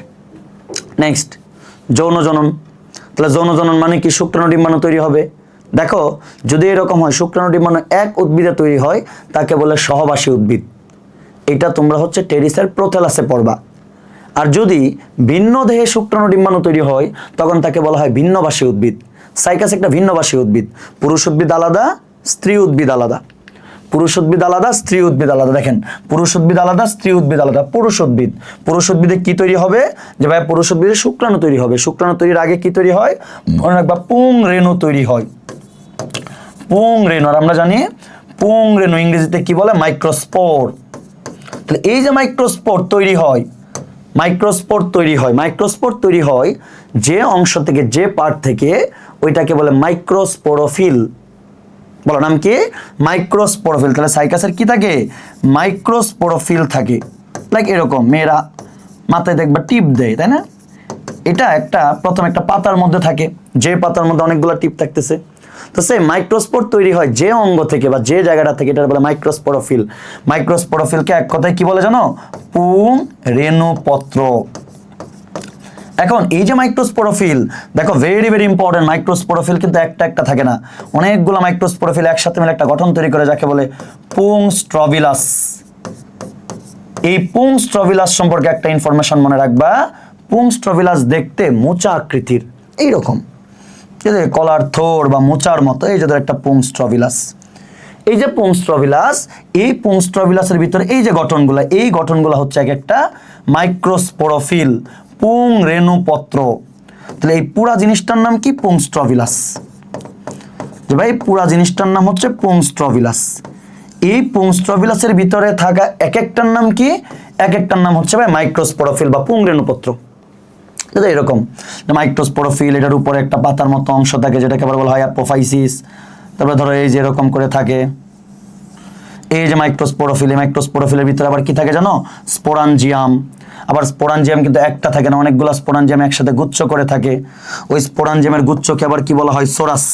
নেক্সট যৌন জনন। তাহলে যৌন জনন মানে কি? শুক্রাণু ডিম্বাণু তৈরি হবে। দেখো যদি এরকম হয় শুক্রাণু ডিম্বাণু এক উদ্ভিদে তৈরি হয়, তাকে বলে সহবাসী উদ্ভিদ। এটা তোমরা হচ্ছে টেরিসের প্রোথেলাসে পড়বা। আর যদি ভিন্ন দেহে শুক্রাণু ডিম্বাণু তৈরি হয় তখন তাকে বলা হয় ভিন্নবাসী উদ্ভিদ। সাইকাস একটা ভিন্নবাসী উদ্ভিদ। পুরুষ উদ্ভিদ আলাদা, স্ত্রী উদ্ভিদ আলাদা। পুরুষ উদ্ভিদ আলাদা, স্ত্রী উদ্ভিদ আলাদা। দেখেন পুরুষ উদ্ভিদ আলাদা, স্ত্রী উদ্ভিদ আলাদা। পুরুষ উদ্ভিদ, পুরুষ উদ্ভিদে কি তৈরি হবে? যে ভাই পুরুষ উদ্ভিদে শুক্রাণু তৈরি হবে। শুক্রাণু তৈরির আগে কি তৈরি হয়? মনে রাখবা পুং রেণু তৈরি হয়। পুং রেণু, আর আমরা জানি পুং রেণু ইংরেজিতে কি বলে? মাইক্রোস্পোর। তাহলে এই যে মাইক্রোস্পোর তৈরি হয়, মাইক্রোস্পোর তৈরি হয়, মাইক্রোস্পোর তৈরি হয় যে অংশ থেকে, যে পার্ট থেকে, ওইটাকে বলে মাইক্রোস্পোরোফিল। বলো নাম কি? মাইক্রোস্পোরোফিল। তাহলে সাইকাসের কি থাকে? মাইক্রোস্পোরোফিল থাকে। লাইক এরকম মেয়েরা মাথায় দেখবা টিপ দেয়, তাই না? এটা একটা প্রথম একটা পাতার মধ্যে থাকে, যে পাতার মধ্যে অনেকগুলো টিপ থাকতেছে। তো সেই মাইক্রোস্পোর তৈরি হয় যে অঙ্গ থেকে বা যে জায়গাটা থেকে, এটা বলে মাইক্রোস্পোরোফিল। মাইক্রোস্পোরোফিলকে এক কথায় কি বলে জানো? পুংরেণুপত্র। এখন এই যে মাইক্রোস্পোরোফিল, দেখো ভেরি ভেরি ইম্পর্টেন্ট, মাইক্রোস্পোরোফিল কিন্তু একটা একটা থাকে না, অনেকগুলো মাইক্রোস্পোরোফিল একসাথে মিলে একটা গঠন তৈরি করে, যাকে বলে পুংস্ট্রোবিলাস। এই পুংস্ট্রোবিলাস সম্পর্কে একটা ইনফরমেশন মনে রাখবা, পুংস্ট্রোবিলাস দেখতে মোচা আকৃতির, এইরকম কলার থোর বা মোচার মতো, এই যে একটা পুংস্ট্রোবিলাস। এই যে পুংস্ট্রোবিলাস, এই পুংস্ট্রোবিলাসের ভিতরে এই যে গঠনগুলো, এই গঠনগুলো হচ্ছে এক একটা মাইক্রোস্পোরোফিল, পুংরেণুপত্র। তাহলে এই পুরা জিনিসটার নাম কি? পুংস্ট্রোবিলাস। যে ভাই পুরা জিনিসটার নাম হচ্ছে পুংস্ট্রোবিলাস। এই পুংস্ট্রোবিলাসের ভিতরে থাকা এক একটার নাম কি? এক একটার নাম হচ্ছে ভাই মাইক্রোস্পোরোফিল বা পুংরেণুপত্র। এরকম মাইক্রোস্পোরোফিল, এটার উপরে একটা পাতার মতো অংশ থাকে যেটাকে আবার বলা হয় অ্যাপোফাইসিস। তারপরে ধরো এই যে এরকম করে থাকে, এই যে মাইক্রোস্পোরোফিল, এই মাইক্রোস্পোরোফিলের ভিতরে আবার কি থাকে জানো? স্পোরাঞ্জিয়াম। আবার স্পোরাঞ্জিয়াম কিন্তু একটা থাকে না, অনেকগুলো স্পোরাঞ্জিয়াম একসাথে গুচ্ছ করে থাকে। ওই স্পোরাঞ্জিয়ামের গুচ্ছকে আবার কি বলা হয়? সোরাস।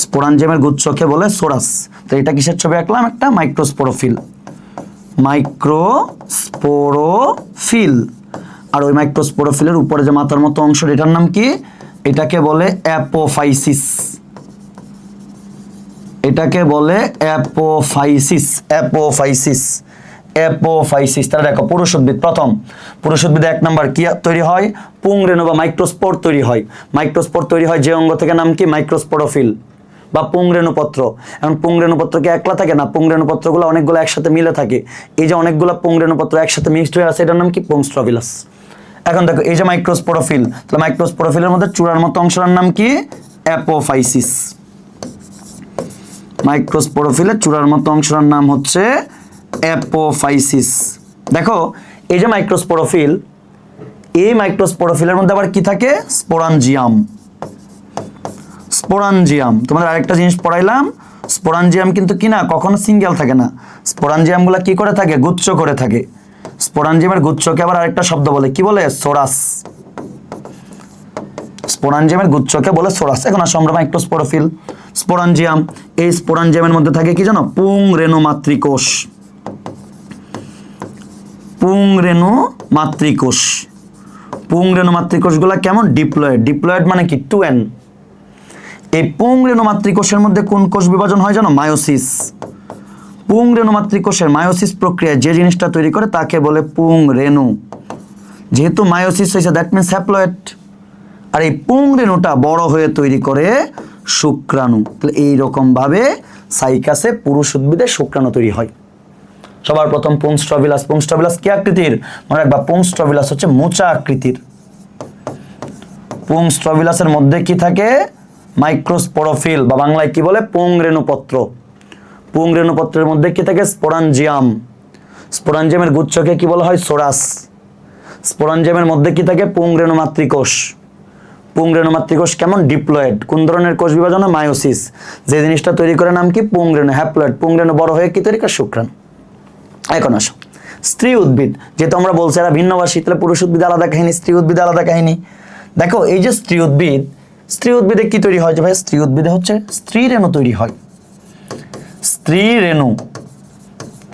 স্পোরাঞ্জিয়ামের গুচ্ছকে বলে সোরাস। তো এটা কিসের ছবি আঁকলাম? একটা মাইক্রোস্পোরোফিল, মাইক্রোস্পোরোফিল। আর ওই মাইক্রোস্পোরোফিলের উপরে যে মাথার মতো অংশ, এটার নাম কি? এটাকে বলে অ্যাপোফাইসিস। এটাকে বলে অ্যাপোফাইসিস, অ্যাপোফাইসিস, অ্যাপোফাইসিস। তাহলে দেখো পুরুষ উদ্ভিদ, প্রথম পুরুষ উদ্ভিদে 1 নম্বর কি তৈরি হয়? পুংরেণু বা মাইক্রোস্পোর তৈরি হয়। মাইক্রোস্পোর তৈরি হয় যে অঙ্গ থেকে, নাম কি? মাইক্রোস্পোরোফিল বা পুংরেণুপত্র। এখন পুংরেণুপত্রকে একলা থাকে না, পুংরেণুপত্রগুলো অনেকগুলো একসাথে মিলে থাকে। এই যে অনেকগুলো পুংরেণুপত্র একসাথে মিক্সড হয়ে আছে, এটার নাম কি? পুংস্ট্রোবিলাস। এখন দেখো এই যে মাইক্রোস্পোরোফিল, তাহলে মাইক্রোস্পোরোফিলের মধ্যে চূড়ার মতো অংশটার নাম কি? অ্যাপোফাইসিস। মাইক্রোস্পোরোফিলের চূড়ার মতো অংশটার নাম হচ্ছে অ্যাপোফাইসিস। দেখো এই যে মাইক্রোস্পোরোফিল, এই মাইক্রোস্পোরোফিলের মধ্যে আবার কি থাকে? স্পোরাঞ্জিয়াম। স্পোরাঞ্জিয়াম, তোমাদের আরেকটা জিনিস পড়াইলাম, স্পোরাঞ্জিয়াম কিন্তু কি না, কখনো সিঙ্গেল থাকে না। স্পোরাঞ্জিয়ামগুলো কি করে থাকে? গুচ্ছ করে থাকে। স্পোরাঞ্জিয়ামের গুচ্ছকে আবার আরেকটা শব্দ বলে, কি বলে? সোরাস। স্পোরাঞ্জিয়ামের গুচ্ছকে বলে সোরাস। এখন আসো আমরা মাইক্রোস্পোরোফিল, স্পোরাঞ্জিয়াম। এই স্পোরাঞ্জিয়ামের মধ্যে থাকে কি জানো? পুংরেণু মাতৃকোষ। পুংরেণু মাতৃকোষ। পুংরেণু মাতৃকোষগুলো কেমন? ডিপ্লয়েড। ডিপ্লয়েড মানে কি? 2n। এই পুংরেণু মাতৃকোষের মধ্যে কোন কোষ বিভাজন হয় জানো? মায়োসিস। পুংরেণু মাতৃকোষের মায়োসিস প্রক্রিয়ায় যে জিনিসটা তৈরি করে তাকে বলে পুংরেণু। যেহেতু মায়োসিস হয়েছে, দ্যাট মিনস হ্যাপ্লয়েড। আর এই পুংরেণুটা বড় হয়ে তৈরি করে শুক্রাণু। তাহলে এইরকম ভাবে সাইকাসে পুরুষ উদ্ভিদে শুক্রাণু তৈরি হয়। সবার প্রথম পুংস্ট্রোবিলাস। পুংস্ট্রোবিলাস কি আকৃতির? মনে রাখবা, পুংস্ট্রোবিলাস হচ্ছে মোচা আকৃতির। পুংস্ট্রোবিলাসের মধ্যে কি থাকে? মাইক্রোস্পোরোফিল বা বাংলায় কি বলে? পুংরেণুপত্র। পুংরেণুপত্রের মধ্যে কি থাকে? স্পোরাঞ্জিয়াম। স্পোরাঞ্জিয়ামের গুচ্ছকে কি বলা হয়? সোরাস। স্পোরাঞ্জিয়ামের মধ্যে কি থাকে? পুংরেণু মাতৃকোষ। পুংরেণু মাতৃকোষ কেমন? ডিপ্লয়েড। কোন ধরনের কোষ বিভাজন? মায়োসিস। যে জিনিসটা তৈরি করে নাম কি? পুংরেণু। হ্যাপ্লয়েড। পুংরেণু বড় হয়ে কি তৈরি করে? শুক্রাণু। এখন আসো স্ত্রী উদ্ভিদ, যেহেতু আমরা বলছি এরা ভিন্নভাষী, তাহলে পুরুষ উদ্ভিদ আলাদা কাহিনী, স্ত্রী উদ্ভিদ আলাদা কাহিনী। দেখো এই যে স্ত্রী উদ্ভিদ, স্ত্রী উদ্ভিদে কি তৈরি হয়? যে ভাই স্ত্রী উদ্ভিদে হচ্ছে স্ত্রী রেণু তৈরি হয়। স্ত্রী রেণু,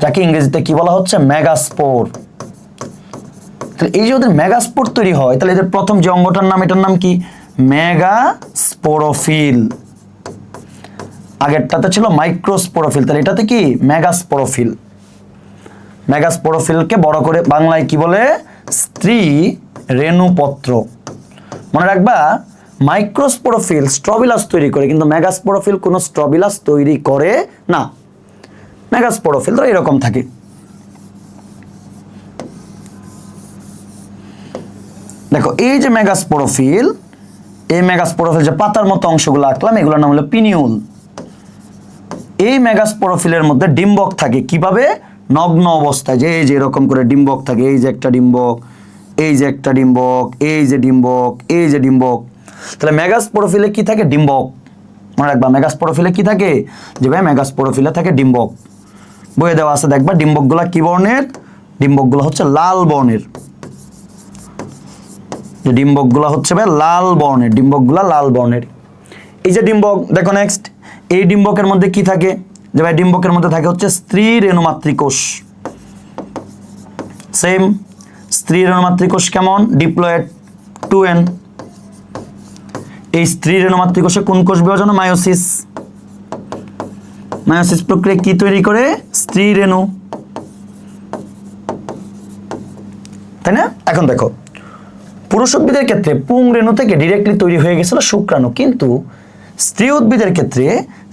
যাকে ইংরেজিতে কি বলা হচ্ছে? মেগাস্পোর। তাহলে এই যে ওদের মেগাস্পোর তৈরি হয়, তাহলে এদের প্রথম যে অঙ্গটার নাম, এটার নাম কি? মেগাস্পোরোফিল। আগেরটাতে ছিল মাইক্রোস্পোরোফিল, তাহলে এটাতে কি? মেগাস্পোরোফিল। মেগাস্পোরোফিলকে বড় করে বাংলায় কি বলে? স্ত্রী রেণুপত্র। মনে রাখবা, মাইক্রোস্পোরোফিল স্ট্রোবিলাস তৈরি করে, কিন্তু মেগাস্পোরোফিল কোনো স্ট্রোবিলাস তৈরি করে না। মেগাস্পোরোফিল তো এরকম থাকে। দেখো এই যে মেগাস্পোরোফিল, এই মেগাস্পোরোফিল যে পাতার মতো অংশগুলো আঁকলাম, এগুলোর নাম হলো পিনিউল। এই মেগাস্পোরোফিলের মধ্যে ডিম্বক থাকে। কিভাবে? নগ্ন অবস্থায়, যে এই যে এরকম করে ডিম্বক থাকে। এই যে একটা ডিম্বক, এই যে একটা ডিম্বক, এই যে ডিম্বক, এই যে ডিম্বক। তাহলে মেগাস্পোরোফিলে কি থাকে? ডিম্বক। মনে রাখবা, মেগাস্পোরোফিলে কি থাকে? যে ভাই মেগাস্পোরোফিলে থাকে ডিম্বক। বইয়ে দেওয়া আছে, দেখবা ডিম্বকগুলা কি বর্ণের? ডিম্বকগুলো হচ্ছে লাল বর্ণের। যে ডিম্বকগুলা হচ্ছে ভাই লাল বর্ণের, ডিম্বকগুলা লাল বর্ণের। এই যে ডিম্বক দেখো নেক্সট, এই ডিম্বকের মধ্যে কি থাকে, যে ভাই ডিম্বকের মধ্যে থাকে হচ্ছে স্ত্রী রেণু মাতৃকোষ। সেম, স্ত্রী রেণু মাতৃকোষ কেমন, ডিপ্লয়েড 2n। এই স্ত্রী রেণু মাতৃকোষে কোন কোষ বিভাজন, মায়োসিস। মায়োসিস প্রক্রিয়া কি তৈরি করে, স্ত্রী রেণু, তাই না? এখন দেখো পুরুষ উদ্ভিদের ক্ষেত্রে পুং রেণু থেকে ডিরেক্টলি তৈরি হয়ে গেছিল শুক্রাণু, কিন্তু স্ত্রী উদ্ভিদের ক্ষেত্রে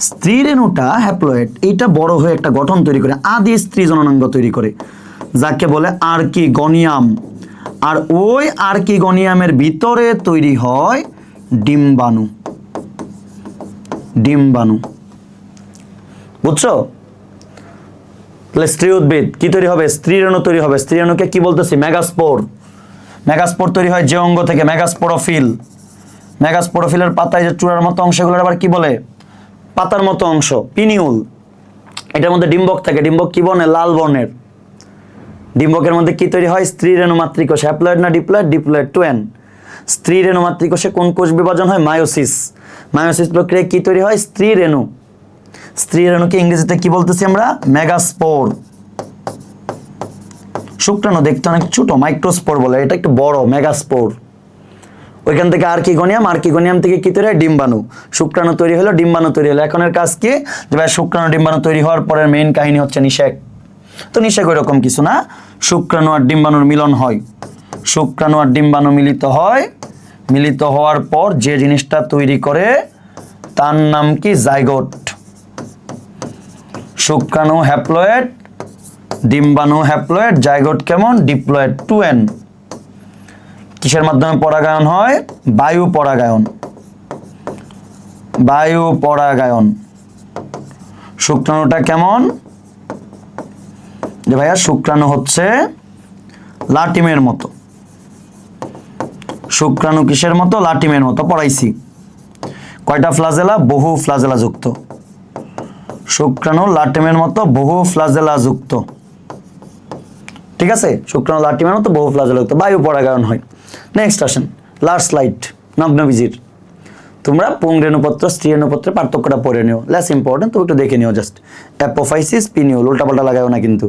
স্ত্রী রেণুটা হ্যাপ্লয়েড, এইটা বড় হয়ে একটা গঠন তৈরি করে, আদি স্ত্রী জননাঙ্গ তৈরি করে, যাকে বলে আর্কিগনিয়াম। আর ওই আর্কিগনিয়ামের ভিতরে তৈরি হয় ডিম্বাণু। ডিম্বাণু, বুঝছো? তাহলে স্ত্রী উদ্ভিদ কি তৈরি হবে, স্ত্রী রেণু তৈরি হবে। স্ত্রী রেণুকে কি বলতেছি, মেগাস্পোর। মেগাস্পোর তৈরি হয় যে অঙ্গ থেকে, মেগাস্পোরোফিল। মেগাস্পোরোফিলের পাতায় যে চূড়ার মতো অংশগুলোর আবার কি বলে, পাতার মতো অংশ, পিনিউল। এটার মধ্যে ডিম্বক থাকে, ডিম্বক কি বর্ণের, লাল বর্ণের। ডিম্বকের মধ্যে কি তৈরি হয়, স্ত্রী রেণু মাতৃকোষ। হ্যাপ্লয়েড না ডিপ্লয়েড, ডিপ্লয়েড 2n। স্ত্রী রেণু মাতৃকোষে কোন কোষ বিভাজন হয়, মায়োসিস। মায়োসিস প্রক্রিয়ায় কি তৈরি হয়, স্ত্রী রেণু। স্ত্রী রেণুকে ইংরেজিতে কি বলতেছি আমরা, মেগাস্পোর। শুক্রাণু দেখতে অনেক ছোট, মাইক্রোস্পোর বলে, এটা একটু বড়, মেগাস্পোর। ওইখান থেকে আর্কিগনিয়াম, আর্কিগনিয়াম থেকে কি তৈরি হয়, ডিম্বাণু। শুক্রাণু তৈরি হলো, ডিম্বাণু তৈরি হলো। এখনের কাজ কি, যে ভাই শুক্রাণু ডিম্বাণু তৈরি হওয়ার পরের মেইন কাহিনী হচ্ছে নিষেক। তো নিষেক ওইরকম কিছু না, শুক্রাণু আর ডিম্বাণুর মিলন হয়। শুক্রাণু আর ডিম্বাণু মিলিত হয়, মিলিত হওয়ার পর যে জিনিসটা তৈরি করে তার নাম কি, জাইগোট। শুক্রাণু হ্যাপ্লয়েড, ডিম্বাণু হ্যাপ্লয়েড, জাইগোট কেমন, ডিপ্লয়েড 2n। কিসের মাধ্যমে পরাগায়ন হয়, বায়ু পরাগায়ন। বায়ু পরাগায়ন। শুক্রাণুটা কেমন, যে ভাইয়া শুক্রাণু হচ্ছে লাটিমের মতো। শুক্রাণু কিসের মতো, লাটিমের মতো, পড়াইছি। কয়টা ফ্লাজেলা, বহু ফ্লাজেলা যুক্ত। শুক্রাণু লাটিমের মতো, বহু ফ্লাজেলা যুক্ত। ঠিক আছে, শুক্রাণু লাটিমের মতো, বহু ফ্লাজেলা যুক্ত, বায়ু পরাগায়ন হয়। নেক্সট আসেন, লাস্ট স্লাইড, নগ্নবীজির। তোমরা পুং রেণুপত্র, স্ত্রী রেণুপত্রের পার্থক্যটা পড়ে নিও, লেস ইম্পর্টেন্ট, তুমি একটু দেখে নিও জাস্ট। অ্যাপোফাইসিস, পিনিউল, উল্টাপাল্টা লাগাও না কিন্তু।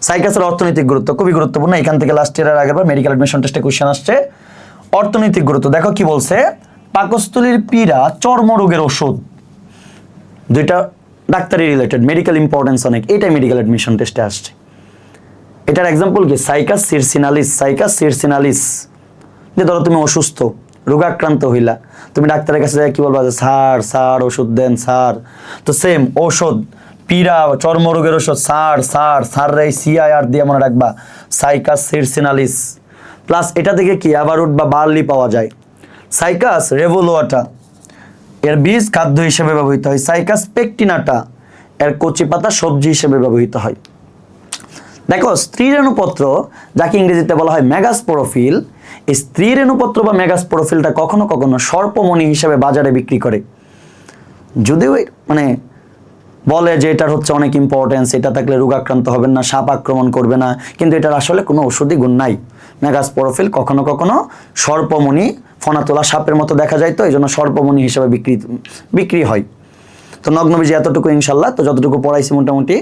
সাইকাসের অর্থনৈতিক গুরুত্ব খুবই গুরুত্বপূর্ণ। এখান থেকে লাস্ট ইয়ারের আগের বার মেডিকেল অ্যাডমিশন টেস্টে কোশ্চেন আসছে। অর্থনৈতিক গুরুত্ব দেখো কি বলছে, পাকস্থলীর পীড়া চর্মরোগের ওষুধ। দুইটা ডাক্তারি রিলেটেড, মেডিকেল ইম্পর্টেন্স অনেক, এটাই মেডিকেল অ্যাডমিশন টেস্টে আসছে। এটার এক্সাম্পল কি, সাইকাস সিরসিনালিস। সাইকাস সিরসিনালিস, যে ধরো তুমি অসুস্থ, রোগাক্রান্ত হইলা, তুমি ডাক্তারের কাছে যাই কি বলবা, যে স্যার স্যার ওষুধ দেন স্যার। তো সেম ঔষধ, পীড়া চর্মরোগের ওষুধ, স্যার স্যার স্যার রে CIR দিয়ে মনে রাখবা, সাইকাস সিরসিনালিস। প্লাস এটা থেকে কি অ্যাভারুট বা বার্লি পাওয়া যায়। সাইকাস রেভোলোয়াটা, এর বীজ খাদ্য হিসেবে ব্যবহৃত হয়। সাইকাস পেকটিনাটা, এর কচি পাতা সবজি হিসেবে ব্যবহৃত হয়। দেখো স্ত্রী রেণুপত্র, যাকে ইংরেজিতে বলা হয় মেগাস্পোরোফিল, এই স্ত্রী রেণুপত্র বা মেগাস্পোরোফিলটা কখনো কখনো সর্পমণি হিসেবে বাজারে বিক্রি করে। যদিও মানে বলে যে এটার হচ্ছে অনেক ইম্পর্টেন্স, এটা থাকলে রোগাক্রান্ত হবেন না, সাপ আক্রমণ করবে না, কিন্তু এটার আসলে কোনো ওষুধি গুণ নাই। মেগাস্পোরোফিল কখনো কখনো সর্পমণি, ফনাতোলা সাপের মতো দেখা যায়, তো এই জন্য সর্পমণি হিসেবে বিক্রি হয়। তো নগ্নবীজি এতটুকু ইনশাল্লাহ, তো যতটুকু পড়াইছি মোটামুটি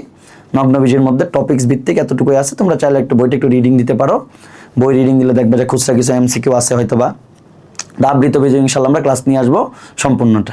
নগ্নবীজির মধ্যে টপিক্স ভিত্তিক এতটুকুই আছে। তোমরা চাইলে একটু বইটা একটু রিডিং দিতে পারো, বই রিডিং দিলে দেখবে যে খুচরা কিছু MCQ আছে হয়তো বা। আবৃত বীজ ইনশাল্লাহ আমরা ক্লাস নিয়ে আসবো সম্পূর্ণটা।